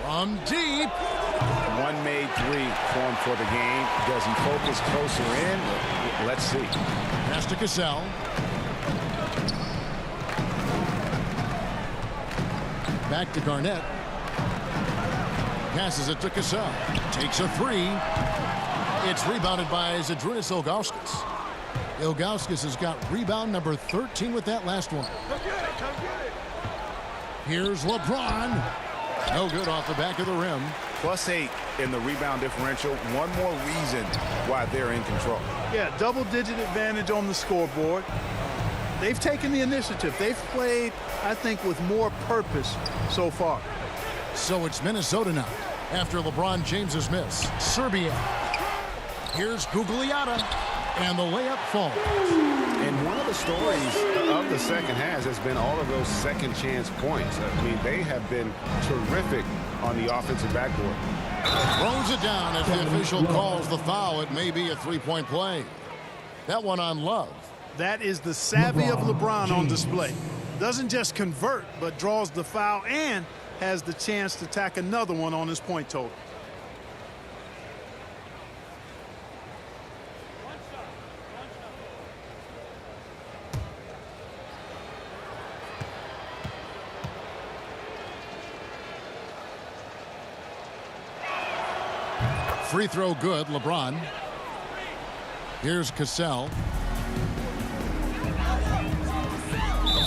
From deep. One made three for him for the game. Does he focus closer in? Let's see. Pass to Cassell. Back to Garnett. Passes it to Cassell. Takes a three. It's rebounded by Zydrunas Ilgauskas. Ilgauskas has got rebound number 13 with that last one. Here's LeBron. No good off the back of the rim. +8 in the rebound differential. One more reason why they're in control. Yeah, double-digit advantage on the scoreboard. They've taken the initiative. They've played, I think, with more purpose so far. So it's Minnesota now after LeBron James's miss. Serbia. Here's Gugliotta, and the layup falls. And one of the stories of the second half has been all of those second chance points. I mean, they have been terrific on the offensive backboard. Throws it down as the official calls the foul. It may be a three-point play. That one on Love. That is the savvy of LeBron on display. Doesn't just convert, but draws the foul and has the chance to tack another one on his point total. Free throw good, LeBron. Here's Cassell.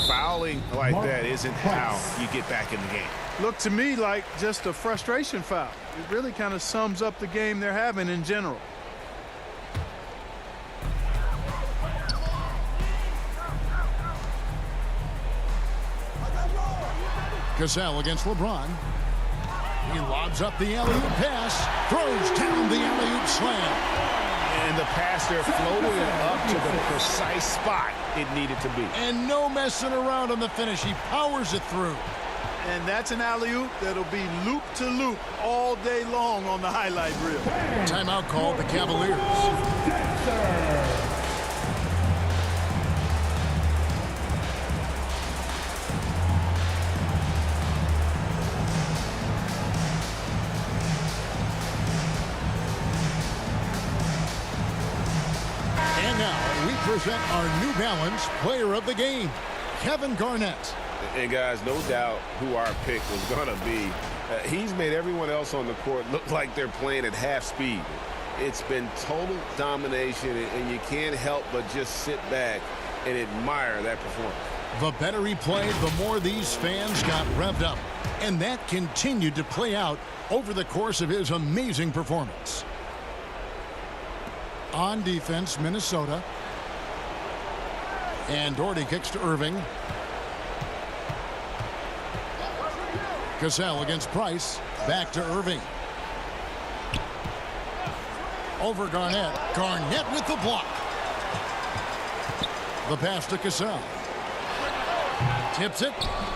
Fouling like that isn't how you get back in the game. Looked to me like just a frustration foul. It really kind of sums up the game they're having in general. Cassell against LeBron. He lobs up the alley-oop pass, throws down the alley-oop slam. And the pass there floated up to the precise spot it needed to be. And no messing around on the finish. He powers it through. And that's an alley-oop that'll be loop to loop all day long on the highlight reel. Timeout called the Cavaliers. And now we present our New Balance Player of the Game, Kevin Garnett. And guys, no doubt who our pick was going to be. He's made everyone else on the court look like they're playing at half speed. It's been total domination, and you can't help but just sit back and admire that performance. The better he played, the more these fans got revved up. And that continued to play out over the course of his amazing performance. On defense, Minnesota. And Doherty kicks to Irving. Cassell against Price. Back to Irving. Over Garnett. Garnett with the block. The pass to Cassell. Tips it.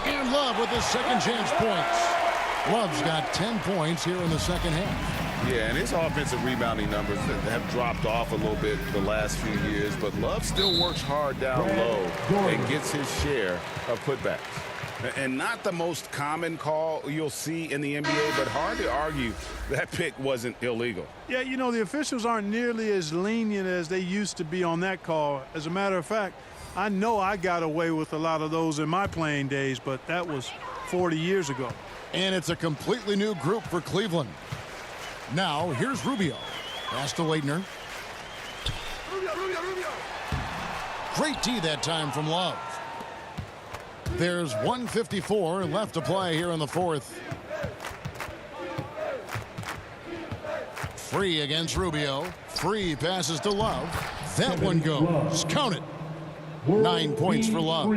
And Love with his second chance points. Love's got 10 points here in the second half. Yeah, and his offensive rebounding numbers have dropped off a little bit the last few years, but Love still works hard down low and gets his share of putbacks. And not the most common call you'll see in the NBA, but hard to argue that pick wasn't illegal. Yeah, you know, the officials aren't nearly as lenient as they used to be on that call. As a matter of fact, I know I got away with a lot of those in my playing days, but that was 40 years ago. And it's a completely new group for Cleveland. Now, here's Rubio. Pass to Leitner. Great D that time from Love. There's 1:54 left to play here in the fourth. Free against Rubio. Free passes to Love. That one goes. Count it. 9 points for Love.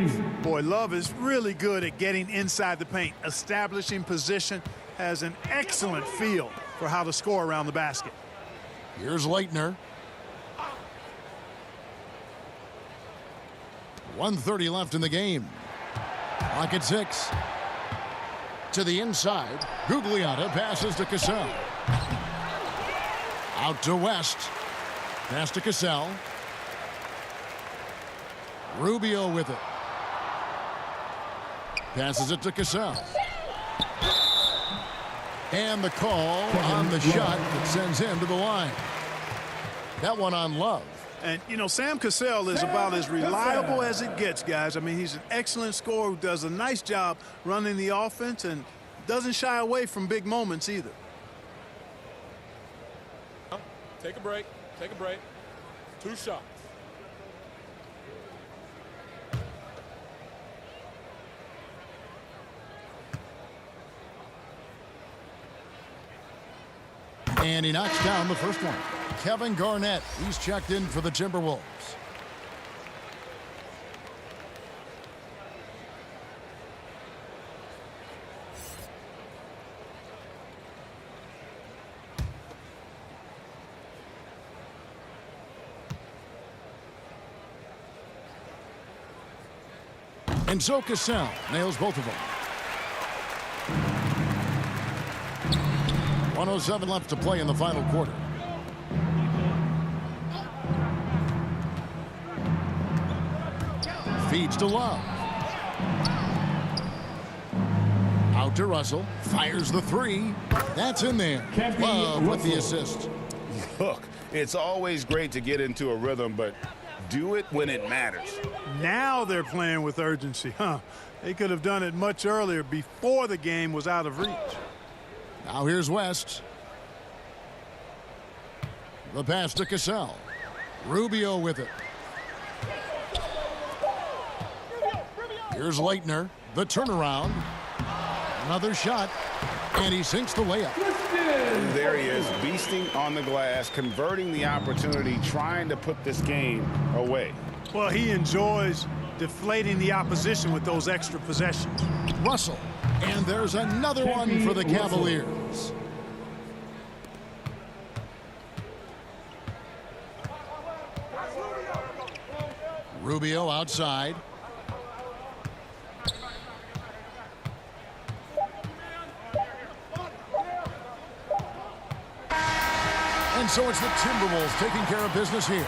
Boy, Love is really good at getting inside the paint, establishing position, has an excellent feel for how to score around the basket. Here's Leitner. 1:30 left in the game. Clock at 6. To the inside. Gugliotta passes to Cassell. Out to West. Pass to Cassell. Rubio with it. Passes it to Cassell. And the call on the shot that sends him to the line. That one on Love. And, you know, Sam Cassell is about as reliable as it gets, guys. I mean, he's an excellent scorer who does a nice job running the offense and doesn't shy away from big moments either. Take a break. Take a break. 2 shots. And he knocks down the first one. Kevin Garnett, he's checked in for the Timberwolves. And so Cassell nails both of them. 1:07 left to play in the final quarter. Feeds to Love. Out to Russell. Fires the 3. That's in there. Love with the assist. Look, it's always great to get into a rhythm, but do it when it matters. Now they're playing with urgency, huh? They could have done it much earlier before the game was out of reach. Now here's West. The pass to Cassell. Rubio with it. Here's Leitner. The turnaround. Another shot. And he sinks the layup. There he is, beasting on the glass, converting the opportunity, trying to put this game away. Well, he enjoys deflating the opposition with those extra possessions. Russell. And there's another one for the Cavaliers. Rubio outside. And so it's the Timberwolves taking care of business here.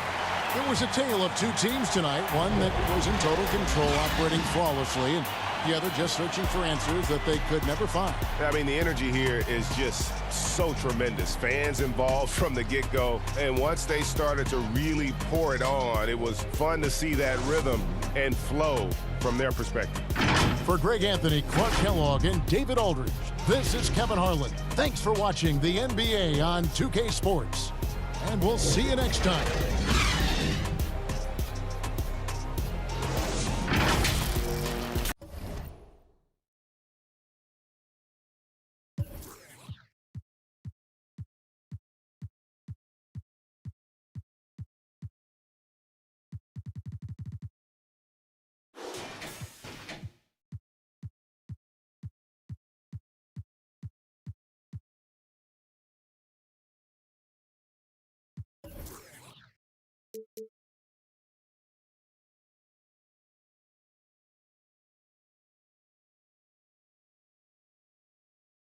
It was a tale of 2 teams tonight, one that was in total control, operating flawlessly, and the other just searching for answers that they could never find. I mean, the energy here is just so tremendous. Fans involved from the get-go, and once they started to really pour it on, it was fun to see that rhythm and flow from their perspective. For Greg Anthony, Clark Kellogg, and David Aldridge, this is Kevin Harlan. Thanks for watching the NBA on 2K Sports, and we'll see you next time.